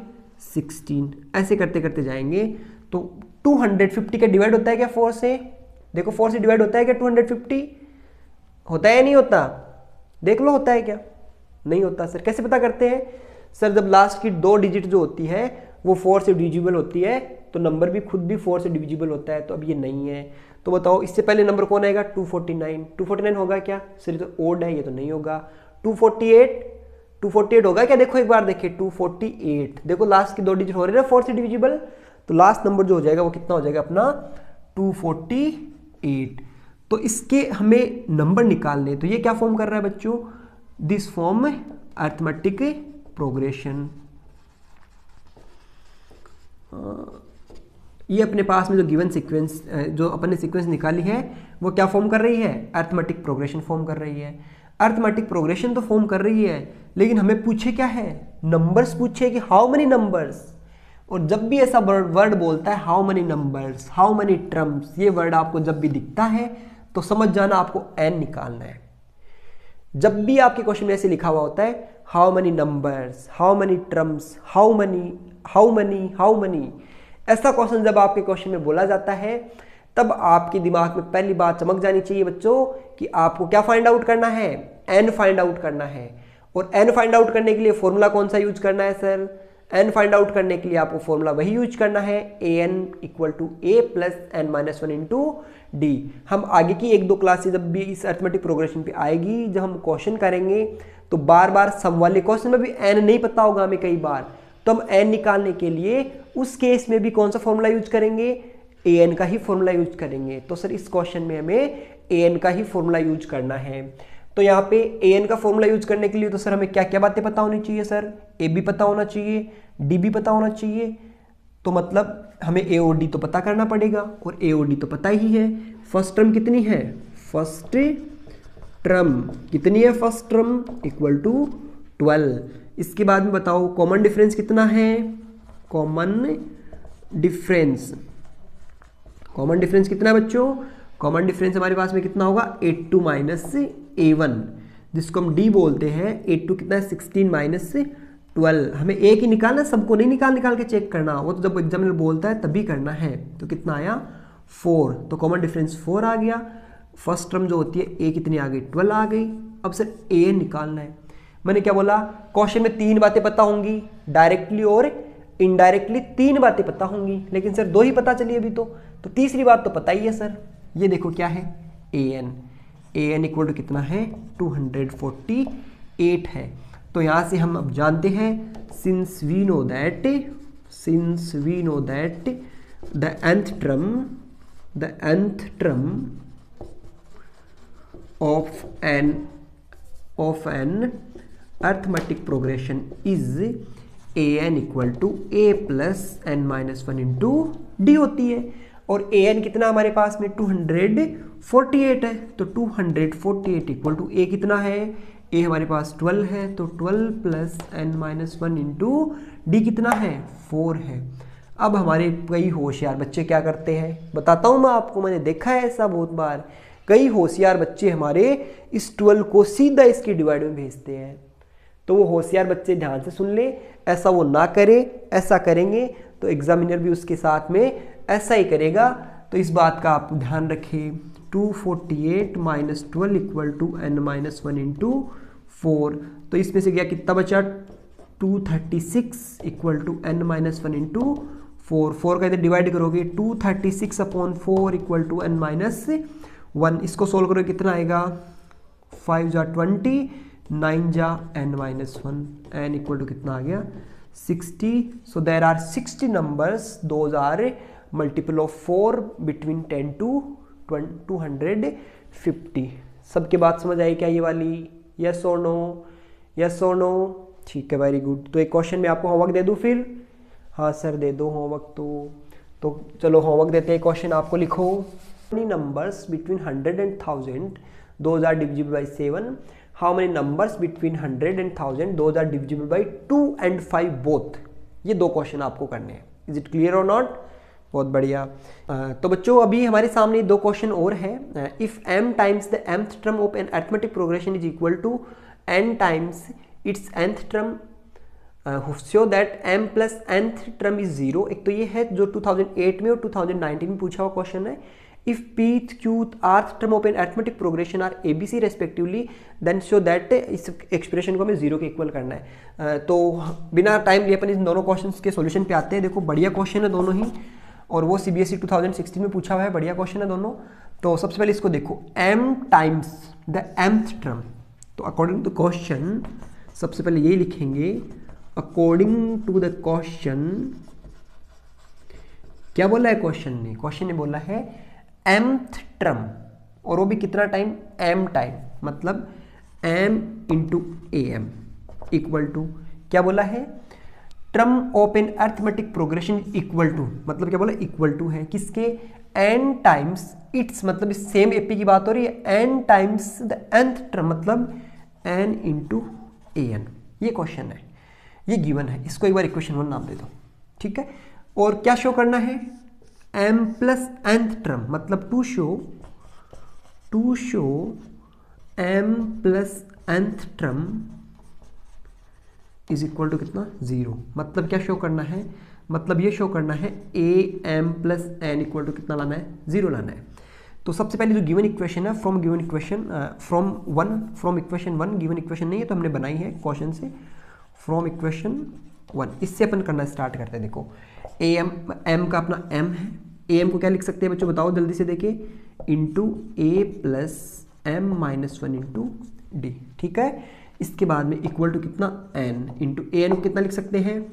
16, ऐसे करते करते जाएंगे। तो 250 का डिवाइड होता है क्या 4 से? देखो 4 से डिवाइड होता है क्या 250? होता है या नहीं होता? देख लो होता है क्या? नहीं होता सर। कैसे पता करते हैं सर? जब लास्ट की 2 डिजिट जो होती है वो 4 से डिविजिबल होती है तो नंबर भी खुद भी 4 से डिविजिबल होता है। तो अब ये नहीं है, तो बताओ इससे पहले नंबर कौन आएगा, 249। 249 होगा क्या सर? ये तो ओड है, ये तो नहीं होगा। 248 होगा क्या? देखो एक बार देखिए 248, देखो लास्ट की 2 डिजिट हो रही है ना 4 से डिविजिबल, तो लास्ट नंबर जो हो जाएगा वो कितना हो जाएगा अपना 248। तो इसके हमें नंबर निकालने, तो ये क्या फॉर्म कर रहा है बच्चों, दिस फॉर्म अरिथमेटिक प्रोग्रेशन। ये अपने पास में जो गिवन सीक्वेंस जो अपन ने सीक्वेंस निकाली है वो क्या फॉर्म कर रही है, अरिथमेटिक प्रोग्रेशन फॉर्म कर रही है। अरिथमेटिक प्रोग्रेशन तो फॉर्म कर रही है, लेकिन हमें पूछे क्या है, नंबर्स पूछे कि हाउ मेनी नंबर्स। और जब भी ऐसा वर्ड बोलता है how many numbers, how many terms, ये वर्ड आपको जब भी दिखता है तो समझ जाना आपको एन निकालना है। जब भी आपके क्वेश्चन में ऐसे लिखा हुआ होता है how many numbers, how many terms, how many, ऐसा क्वेश्चन जब आपके क्वेश्चन में बोला जाता है तब आपके दिमाग में पहली बात चमक जानी चाहिए बच्चों कि आपको क्या फाइंड आउट करना है, एन फाइंड आउट करना है। और एन फाइंड आउट करने के लिए फॉर्मूला कौन सा यूज करना है सर? एन फाइंड आउट करने के लिए आपको फॉर्मूला वही यूज करना है, a n equal to a plus n minus 1 into d. हम आगे की 1-2 क्लासेस जब भी इस अरिथमेटिक प्रोग्रेशन पे आएगी, जब हम क्वेश्चन करेंगे तो बार बार सम वाले क्वेश्चन में भी एन नहीं पता होगा हमें कई बार, तो हम एन निकालने के लिए उस केस में भी कौन सा फॉर्मूला यूज करेंगे, ए एन का ही फॉर्मूला यूज करेंगे। तो सर इस क्वेश्चन में हमें ए एन का ही फॉर्मूला यूज करना है। तो यहाँ पे ए एन का फॉर्मूला यूज करने के लिए तो सर हमें क्या क्या बातें पता होनी चाहिए सर? ए भी पता होना चाहिए, डी भी पता होना चाहिए। तो मतलब हमें ए ओ डी तो पता करना पड़ेगा, और ए ओ डी तो पता ही है। फर्स्ट टर्म कितनी है, फर्स्ट टर्म कितनी है, फर्स्ट टर्म इक्वल टू 12। इसके बाद में बताओ कॉमन डिफरेंस कितना है, कॉमन डिफरेंस कितना है बच्चों? कॉमन डिफरेंस हमारे पास में कितना होगा, 8 माइनस A1, जिसको हम D बोलते हैं। 8 कितना है, 16 माइनस 12। हमें एक ही निकालना, सबको नहीं निकाल के चेक करना, वो तो जब एग्जामिनर बोलता है तभी करना है। तो कितना आया 4, तो कॉमन डिफरेंस 4 आ गया। फर्स्ट टर्म जो होती है A कितनी आ गई, 12 आ गई। अब सर A निकालना है। मैंने क्या बोला, क्वेश्चन में 3 बातें पता होंगी, डायरेक्टली और इनडायरेक्टली 3 बातें पता होंगी, लेकिन सर 2 ही पता चली अभी तो तीसरी बात तो पता ही है सर। ये देखो क्या है, ए एन इक्वल टू कितना है, 248 है। तो यहाँ से हम अब जानते हैं, since we know that the nth term of an arithmetic progression is an equal to a plus n minus 1 into d होती है। और ए एन कितना हमारे पास में 248 है, तो 248 इक्वल टू ए कितना है, ए हमारे पास 12 है, तो 12 plus n minus 1 into d कितना है, 4 है। अब हमारे कई होशियार बच्चे क्या करते हैं, बताता हूँ मैं आपको, मैंने देखा है ऐसा बहुत बार। कई होशियार बच्चे हमारे इस 12 को सीधा इसके डिवाइड में भेजते हैं। तो वो होशियार बच्चे ध्यान से सुन ले, ऐसा वो ना करे, ऐसा करेंगे तो एग्जामिनर भी उसके साथ में ऐसा ही करेगा। तो इस बात का आप ध्यान रखें। 248 minus 12 equal to n minus 1 into 4। तो इसमें से गया कितना बचा, 236 equal to n minus 1 into 4 का इधर डिवाइड करोगे 236/4 इक्वल टू n-1। इसको सोल्व करोगे कितना आएगा 5 जा 20, 9 जा n-1, n इक्वल टू कितना आ गया 60। So there are 60 numbers, those are multiple of 4 between 10 to 250। सबके बात समझ आई क्या ये वाली? यस और नो? यस और नो? ठीक है, वेरी गुड। तो एक क्वेश्चन में आपको होमवर्क दे दूं फिर? हाँ सर दे दो होमवर्क। तो चलो होमवर्क देते हैं। क्वेश्चन आपको लिखो, many numbers between 100 and 1000 those are divisible by 7? How many numbers between 100 and 1000 those are divisible by 2 and 5 both? ये दो क्वेश्चन आपको करने हैं। इज इट क्लियर और नॉट? बहुत बढ़िया। तो बच्चों अभी हमारे सामने दो क्वेश्चन और है। If m times the mth term of an arithmetic progression is equal to n times its nth term, show that m plus nth term is 0। एक तो ये है जो 2008 में और 2019 में पूछा हुआ क्वेश्चन है। If pth qth rth term of an arithmetic progression are abc respectively then show that, इस एक्सप्रेशन को हमें 0 के इक्वल करना है। तो बिना टाइम लिए अपन इन दोनों क्वेश्चंस के सॉल्यूशन पे आते हैं। देखो बढ़िया क्वेश्चन है दोनों ही, और वो CBSE 2016 में पूछा हुआ है। बढ़िया क्वेश्चन है दोनों। तो सबसे पहले इसको देखो, m times the mth term. तो अकॉर्डिंग टू क्वेश्चन सबसे पहले यही लिखेंगे, अकॉर्डिंग टू द क्वेश्चन। क्या बोला है क्वेश्चन ने? क्वेश्चन ने बोला है mth टर्म, और वो भी कितना टाइम? m टाइम, मतलब m into am equal to क्या बोला है? Term of an arithmetic progression equal to, मतलब क्या बोला? इक्वल टू है किसके? n टाइम्स इट्स, मतलब इस सेम एपी की बात हो रही है, n times the nth term, मतलब n इंटू an। ये क्वेश्चन है, ये गिवन है। इसको एक बार इक्वेशन 1 नाम दे दो, ठीक है। और क्या शो करना है? m प्लस nth टर्म, मतलब to show m plus nth term is equal to कितना? 0। मतलब क्या शो करना है? मतलब ये शो करना है am plus n equal to कितना लाना है? 0 लाना है। तो सबसे पहले जो गिवन इक्वेशन है, फ्रॉम इक्वेशन 1 गिवन इक्वेशन नहीं है तो हमने बनाई है क्वेश्चन से, फ्रॉम इक्वेशन 1, इससे अपन करना स्टार्ट करते हैं। देखो m का अपना m है, am को क्या लिख सकते हैं बच्चों बताओ जल्दी से देखिए, into a plus m minus 1 into D, ठीक है। इसके बाद में इक्वल टू कितना? n इंटू an को कितना लिख सकते हैं?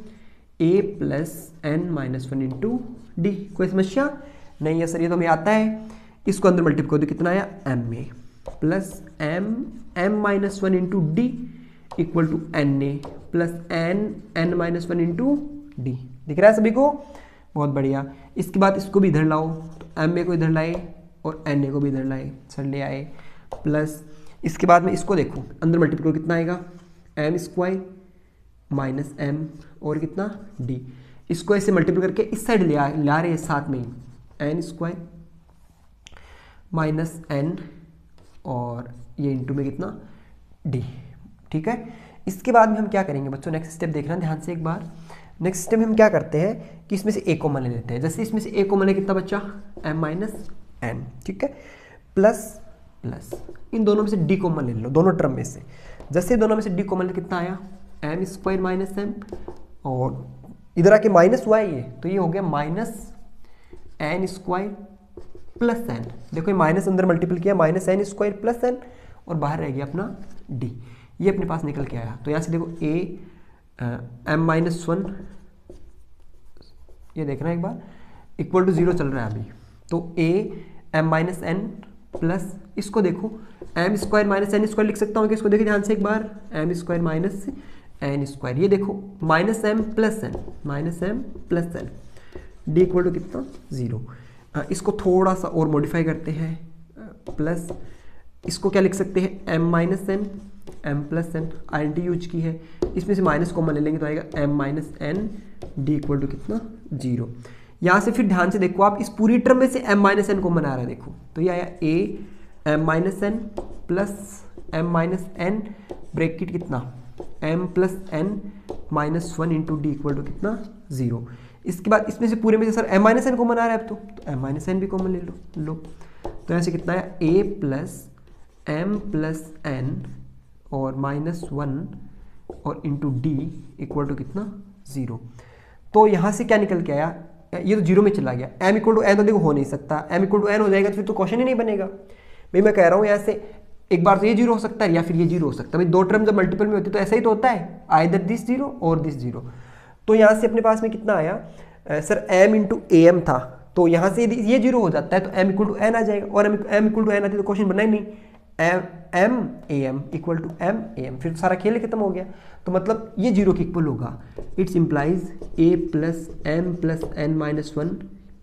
a plus n minus 1 into D. कोई समस्या नहीं है सर, ये तो हमें आता है। इसको अंदर मल्टीप्लाई कर दो, कितना आया? m a plus m minus 1 into d equal to n a plus n minus 1 into d. दिख रहा है सभी को? बहुत बढ़िया। इसके बाद इसको भी इधर लाओ, तो m a को इधर लाए और n a को भी इधर लाए, सर ले आए, प्लस इसके बाद में इसको देखो अंदर मल्टीप्लाई कितना आएगा? m स्क्वायर माइनस m और कितना? d। इसको ऐसे मल्टीप्लाई करके इस साइड ला रहे हैं साथ में ही, n स्क्वायर माइनस n और ये इंटू में कितना? d, ठीक है। इसके बाद में हम क्या करेंगे बच्चों? नेक्स्ट स्टेप देखना ध्यान से एक बार। नेक्स्ट स्टेप में हम क्या करते हैं कि इसमें से a कॉमन ले लेते हैं। जैसे इसमें से a कॉमन है कितना बच्चा? m माइनस n, ठीक है, प्लस इन दोनों में से d कॉमन ले लो, दोनों टर्म में से। जैसे दोनों में से d कॉमन कितना आया? m स्क्वायर माइनस m, और इधर आके माइनस हुआ है ये, तो ये हो गया minus n square plus n। देखो ये माइनस अंदर मल्टीपल किया, minus n square plus n, और बाहर रह गया अपना d। ये अपने पास निकल के आया। तो यहाँ से देखो a m माइनस 1, ये देखना एक बार, इक्वल टू 0 चल रहा है अभी। तो a m minus n plus इसको देखो m square minus n square लिख सकता हूँ कि इसको देखिए ध्यान से एक बार, m square minus n square, ये देखो minus m plus n d equal to कितना? 0। इसको थोड़ा सा और मॉडिफाई करते हैं, प्लस इसको क्या लिख सकते हैं? m minus n m plus n, identity use की है, इसमें से माइनस कॉमन ले लेंगे तो आएगा m minus n d equal to कितना? 0। यहाँ से फिर ध्यान से देखो आप, इस पूरी टर्म में से m माइनस n कॉमन आ रहा है, देखो तो ये आया a m minus n plus m minus n bracket कितना? m plus n minus 1 into d equal to कितना? 0। इसके बाद इसमें से पूरे में से sir m minus n common आ रहा है अब तो m माइनस n भी कॉमन ले लो। तो यहाँ से कितना आया? a plus m plus n और माइनस 1 और इंटू डी इक्वल टू कितना? 0। तो यहाँ से क्या निकल के आया? ये तो जीरो में चला गया, m इक्वल टू एन तो देखो हो नहीं सकता, m इक्वल टू एन हो जाएगा तो फिर तो क्वेश्चन ही नहीं बनेगा। भाई मैं कह रहा हूँ यहाँ से एक बार तो ये जीरो हो सकता है या फिर ये जीरो हो सकता है। भाई दो टर्म जब मल्टीपल में होती है तो ऐसा ही तो होता है, आइदर दिस जीरो और दिस जीरो। तो यहाँ से अपने पास में कितना आया sir, m into a m था, तो यहाँ से यदि ये जीरो हो जाता है तो m इक्वल टू एन आ जाएगा, और m इक्वल टू एन आती तो क्वेश्चन बना ही नहीं, m a m equal to m a m, फिर सारा खेल खत्म हो गया। तो मतलब ये जीरो के इक्वल होगा, its implies a plus m plus n minus one,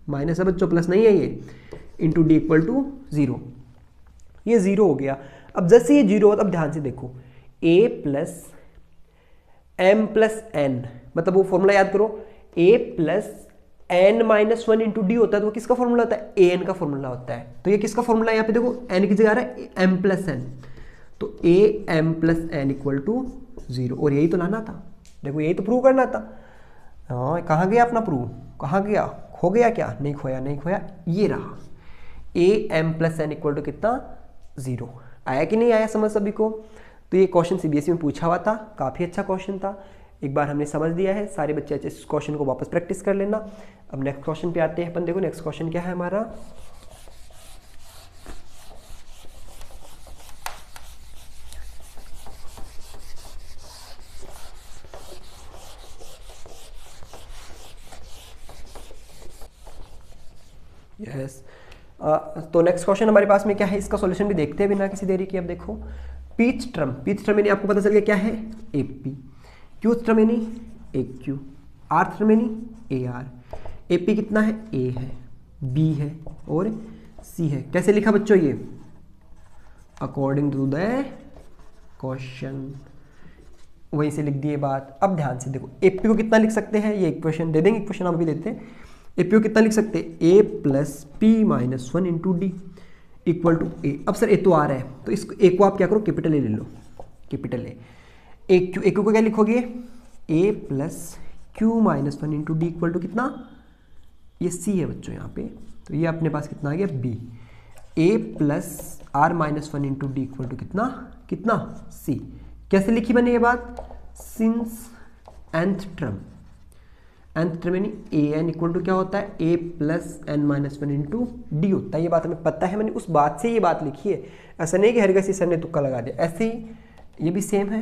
minus है बच्चों, प्लस नहीं है ये, into d equal to zero. ये जीरो हो गया। अब जैसे ये जीरो हो, अब ध्यान से देखो, a plus m plus n, मतलब वो फॉर्मूला याद करो, a plus n minus one into d होता है, तो वो किसका फॉर्मूला होता है, ए एन का फॉर्मूला होता है। तो ये किसका फॉर्मूला है, यहाँ पे देखो एन की जगह आ रहा है एम प्लस एन, तो a m plus n equal to zero, और यही तो लाना था, देखो यही तो प्रूव करना था। हाँ, कहाँ गया अपना प्रूव, कहाँ गया, खो गया क्या, नहीं खोया, नहीं खोया, ये रहा, a m plus n equal to कितना, जीरो। आया कि नहीं आया समझ सभी को। तो ये क्वेश्चन सीबीएसई में पूछा हुआ था, काफ़ी अच्छा क्वेश्चन था, एक बार हमने समझ लिया है, सारे बच्चे अच्छे इस क्वेश्चन को वापस प्रैक्टिस कर लेना। अब नेक्स्ट क्वेश्चन पे आते हैं अपन, देखो नेक्स्ट क्वेश्चन क्या है हमारा, यस तो नेक्स्ट क्वेश्चन हमारे पास में क्या है, इसका सॉल्यूशन भी देखते हैं बिना किसी देरी के। अब देखो पीच ट्रम यानी आपको पता चल गया क्या है, ए पी, क्यूथ ट्रम यानी ए क्यू, आर्थ ट्रम यानी ए आर। ए पी कितना है, ए है, बी है और सी है। कैसे लिखा बच्चों ये, अकॉर्डिंग टू द क्वेश्चन, वहीं से लिख दिए बात। अब ध्यान से देखो, ए पी को कितना लिख सकते हैं, ये इक्वेशन दे देंगे, इक्वेशन आप भी देते हैं, ए पी को कितना लिख सकते हैं, a plus p minus one into d equal to a. अब सर ए तो आ रहा है, तो इसको ए को आप क्या करो, कैपिटल ए ले लो, कैपिटल ए क्यू को क्या लिखोगे, a plus q minus one into d equal to कितना, ये सी है बच्चों यहाँ पे, तो ये अपने पास कितना आ गया b, a plus are minus one into d equal to कितना, कितना सी। कैसे लिखी मैंने ये बात, सिंस nth टर्म यानी ए एन इक्वल टू क्या होता है, a plus n minus one into d होता है। ये बात हमें पता है, मैंने उस बात से ये बात लिखी है, ऐसा नहीं कि हर किसी सर ने तुक्का लगा दिया। ऐसे ही ये भी सेम है,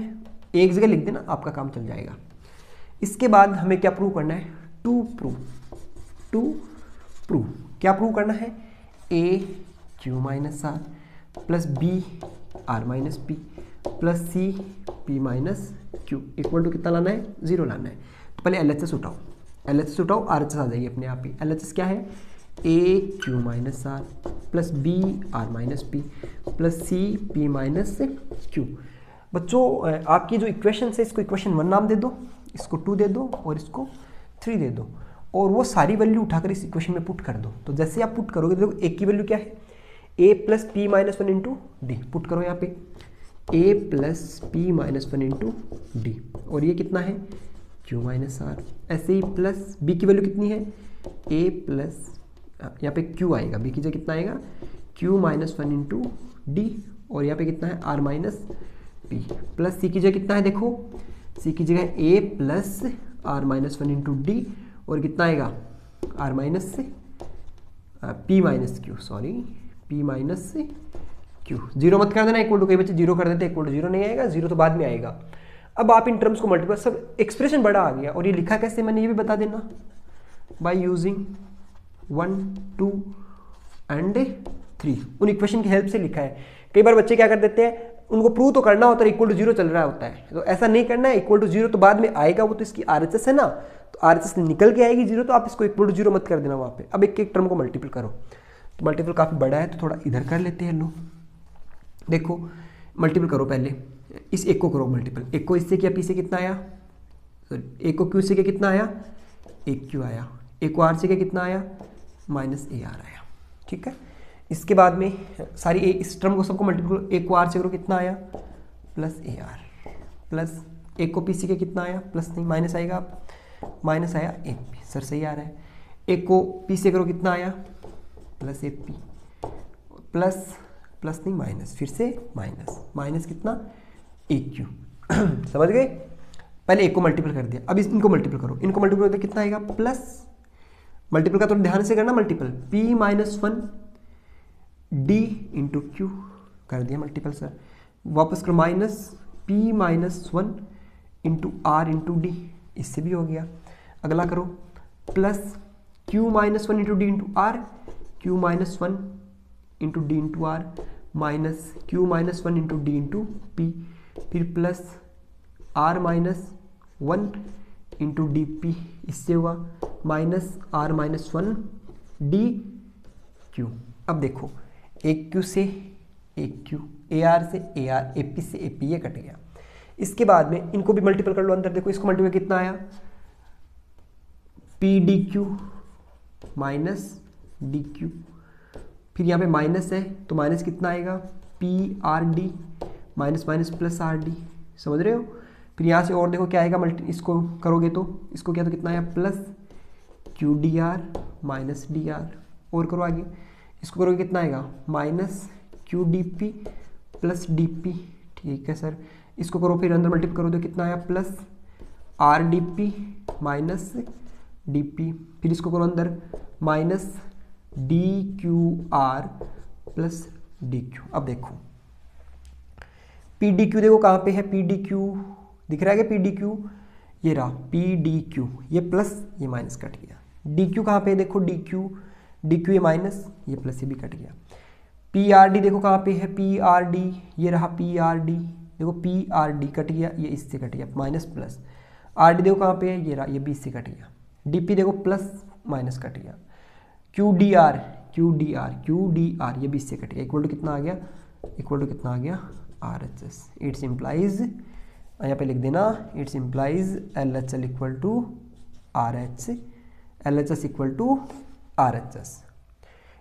एक जगह लिख देना, आपका काम चल जाएगा। इसके बाद हमें क्या प्रूव करना है, टू प्रूव क्या प्रूव करना है, a q minus r plus b r minus P plus c p minus q equal to कितना लाना है, जीरो लाना है। तो पहले LHS उठाओ, LHS उठाओ, RHS आ जाएगी अपने आप ही। LHS क्या है, a q minus r plus b r minus P plus c p minus q. बच्चों आपकी जो इक्वेशन है, इसको इक्वेशन 1 नाम दे दो, इसको 2 दे दो और इसको 3 दे दो, और वो सारी वैल्यू उठाकर इस इक्वेशन में पुट कर दो। तो जैसे आप पुट करोगे तो एक की वैल्यू क्या है, a plus p minus one into d, put करो यहाँ पे a plus p minus one into D, और ये कितना है क्यू माइनस आर। ऐसे ही प्लस बी की वैल्यू कितनी है, ए प्लस यहाँ पे क्यू आएगा, बी की जगह कितना आएगा, Q minus one into D, और यहाँ पे कितना है R minus P, plus C की जगह कितना है, देखो सी की जगह A plus are minus one into D, और कितना आएगा आर माइनस से P minus Q, sorry P minus से क्यू। जीरो मत कर देना, इक्वल टू, कई बच्चे जीरो कर देते, इक्वल टू जीरो नहीं आएगा, जीरो तो बाद में आएगा। अब आप इन टर्म्स को मल्टीप्लाई, सब एक्सप्रेशन बड़ा आ गया, और ये लिखा कैसे मैंने ये भी बता देना, बाय यूजिंग 1 2 एंड 3, उन इक्वेशन की हेल्प से लिखा है। कई बार बच्चे क्या कर देते हैं, उनको प्रूव तो करना होता है, इक्वल टू जीरो चल रहा होता है, तो ऐसा नहीं करना है, इक्वल टू जीरो तो बाद में आएगा, वो तो इसकी RHS है ना, तो RHS निकल के आएगी जीरो, तो आप इसको इक्वल टू जीरो मत कर देना वहाँ पे। अब एक एक टर्म को मल्टीपल करो, तो मल्टीपल काफ़ी बड़ा है, तो थोड़ा इधर कर लेते हैं। लो देखो मल्टीपल करो, पहले इस एक को करो मल्टीपल, एक को इससे किया पी से कितना आया, सॉरी एक को क्यू से किया कितना आया, एक क्यू आया, एक को आर से किया कितना आया, माइनस ए आर आया, ठीक है। इसके बाद में सारी इस टर्म को सबको मल्टीपल करो, एक को आर से करो कितना आया, प्लस ए आर, प्लस एक को पी से किया कितना आया, प्लस नहीं माइनस आएगा, माइनस आया ए पी, सर सही आ रहा है। एक को पी से करो कितना आया, plus A P, plus plus नहीं माइनस, फिर से माइनस, माइनस कितना ए क्यू समझ गए। पहले एक को मल्टीपल कर दिया, अब इनको मल्टीपल करो, इनको मल्टीपल कर दिया कितना आएगा, प्लस मल्टीपल का तो ध्यान से करना, multiple p minus 1 d into q कर दिया मल्टीपल सर। वापस करो minus p minus 1 into r into d, इससे भी हो गया। अगला करो plus q minus 1 into d into r, q minus 1 into d into r, minus q minus 1 into d into p, फिर plus r minus 1 into d p, इससे हुआ minus r minus 1 d Q. अब देखो एक Q से एक Q, A R से A R, A P से ए पी, ये कट गया। इसके बाद में इनको भी मल्टीपल कर लो अंदर, देखो इसको मल्टीपल कितना आया, P D Q minus D Q, फिर यहाँ पे माइनस है तो माइनस कितना आएगा, P R D minus minus plus R D, समझ रहे हो। फिर यहाँ से और देखो क्या आएगा, इसको करोगे तो इसको क्या तो कितना आया, plus Q D R minus D R, और करो आगे, इसको करोगे कितना आएगा, minus Q D P plus D P, ठीक है सर। इसको करो फिर अंदर मल्टीप्लाई करो तो कितना आया, plus R D P minus D P, फिर इसको करो अंदर minus D Q R plus D Q. अब देखो पी डी क्यू देखो कहाँ पे है, पी डी क्यू दिख रहा है क्या, पी डी क्यू ये रहा पी डी क्यू, ये प्लस ये माइनस कट गया। डी क्यू कहाँ पे देखो, डी क्यू ये माइनस, ये प्लस ये भी कट गया। पी आर डी देखो कहाँ पे है, पी आर डी ये रहा पी आर डी, देखो पी आर डी कट गया, ये इससे कट गया माइनस प्लस। आर डी देखो कहाँ पे है, ये रहा, ये भी इससे कट गया। डी पी देखो प्लस माइनस कट गया। क्यू डी आर ये भी इससे कट गया, इक्वल टू कितना आ गया, इक्वल टू कितना आ गया, R H S. Its implies, यहाँ पे लिख देना, its implies L H L equal to R H, L H S equal to R H S.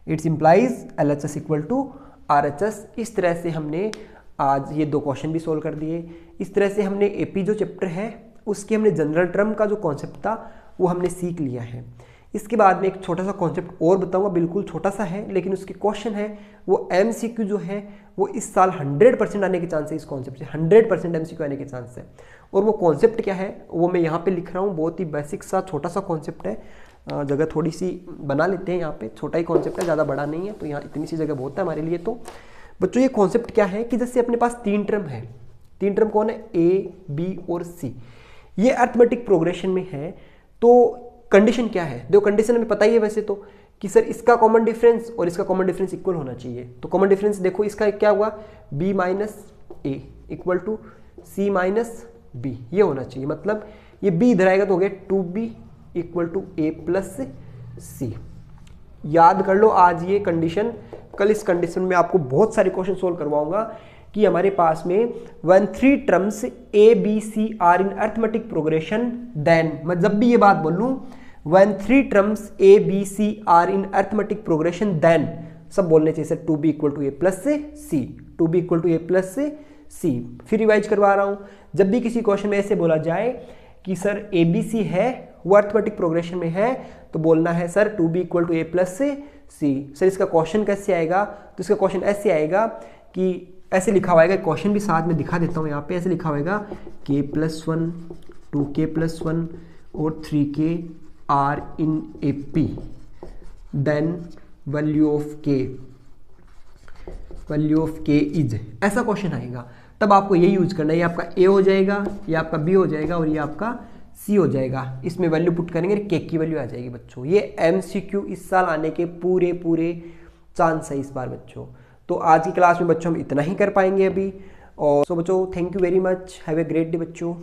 Its implies L H S equal to R H S. इस तरह से हमने आज ये 2 क्वेश्चन भी सोल्व कर दिए। इस तरह से हमने एपी जो चैप्टर है उसके हमने जनरल टर्म का जो कॉन्सेप्ट था वो हमने सीख लिया है। इसके बाद में एक छोटा सा कॉन्सेप्ट और बताऊंगा, बिल्कुल छोटा सा है लेकिन उसके क्वेश्चन है वो एमसीक्यू जो है वो इस साल 100% आने के चांस है। इस कॉन्सेप्ट से 100% एमसीक्यू आने के चांस है। और वो कॉन्सेप्ट क्या है वो मैं यहाँ पे लिख रहा हूँ, बहुत ही बेसिक सा छोटा सा कॉन्सेप्ट है। जगह थोड़ी सी बना लेते हैं, यहाँ पे छोटा ही कॉन्सेप्ट है, ज़्यादा बड़ा नहीं है, तो यहाँ इतनी सी जगह बहुत है हमारे लिए। तो बच्चों ये कॉन्सेप्ट क्या है कि जैसे अपने पास 3 टर्म है, 3 टर्म कौन है, ए बी और सी, ये अरिथमेटिक प्रोग्रेशन में है। तो कंडीशन क्या है, देखो कंडीशन हमें पता ही है वैसे तो कि सर इसका कॉमन डिफरेंस और इसका कॉमन डिफरेंस इक्वल होना चाहिए। तो कॉमन डिफरेंस देखो इसका क्या हुआ, b minus a equal to c minus b, ये होना चाहिए। मतलब ये b इधर आएगा तो हो गया 2b equal to a plus c. याद कर लो आज ये कंडीशन, कल इस कंडीशन में आपको बहुत सारे क्वेश्चन सोल्व करवाऊंगा कि हमारे पास में 1 3 terms a b c are in arithmetic progression then, मैं जब भी ये बात बोलूं 1 3 terms a b c are in arithmetic progression then सब बोलने चाहिए sir 2b equal to a plus c, 2b equal to a plus c. फिर रिवाइज करवा रहा हूं, जब भी किसी क्वेश्चन में ऐसे बोला जाए कि सर ए बी सी है वो अरिथमेटिक प्रोग्रेशन में है तो बोलना है sir 2b equal to a plus c. Sir इसका क्वेश्चन कैसे आएगा, तो इसका क्वेश्चन ऐसे आएगा कि ऐसे लिखा हुआ है, क्वेश्चन भी साथ में दिखा देता हूँ यहाँ पे, ऐसे लिखा होगा k+1 2k+1 और 3k are in A P then value of k is, ऐसा क्वेश्चन आएगा। तब आपको ये यूज करना है, ये आपका a हो जाएगा, ये आपका b हो जाएगा और ये आपका c हो जाएगा। इसमें वैल्यू पुट करेंगे, k की वैल्यू आ जाएगी बच्चों। ये MCQ इस साल आने के पूरे चांस है इस बार बच्चों। तो आज की क्लास में बच्चों हम इतना ही कर पाएंगे अभी। और सो बच्चों thank you very much, have a great day बच्चों।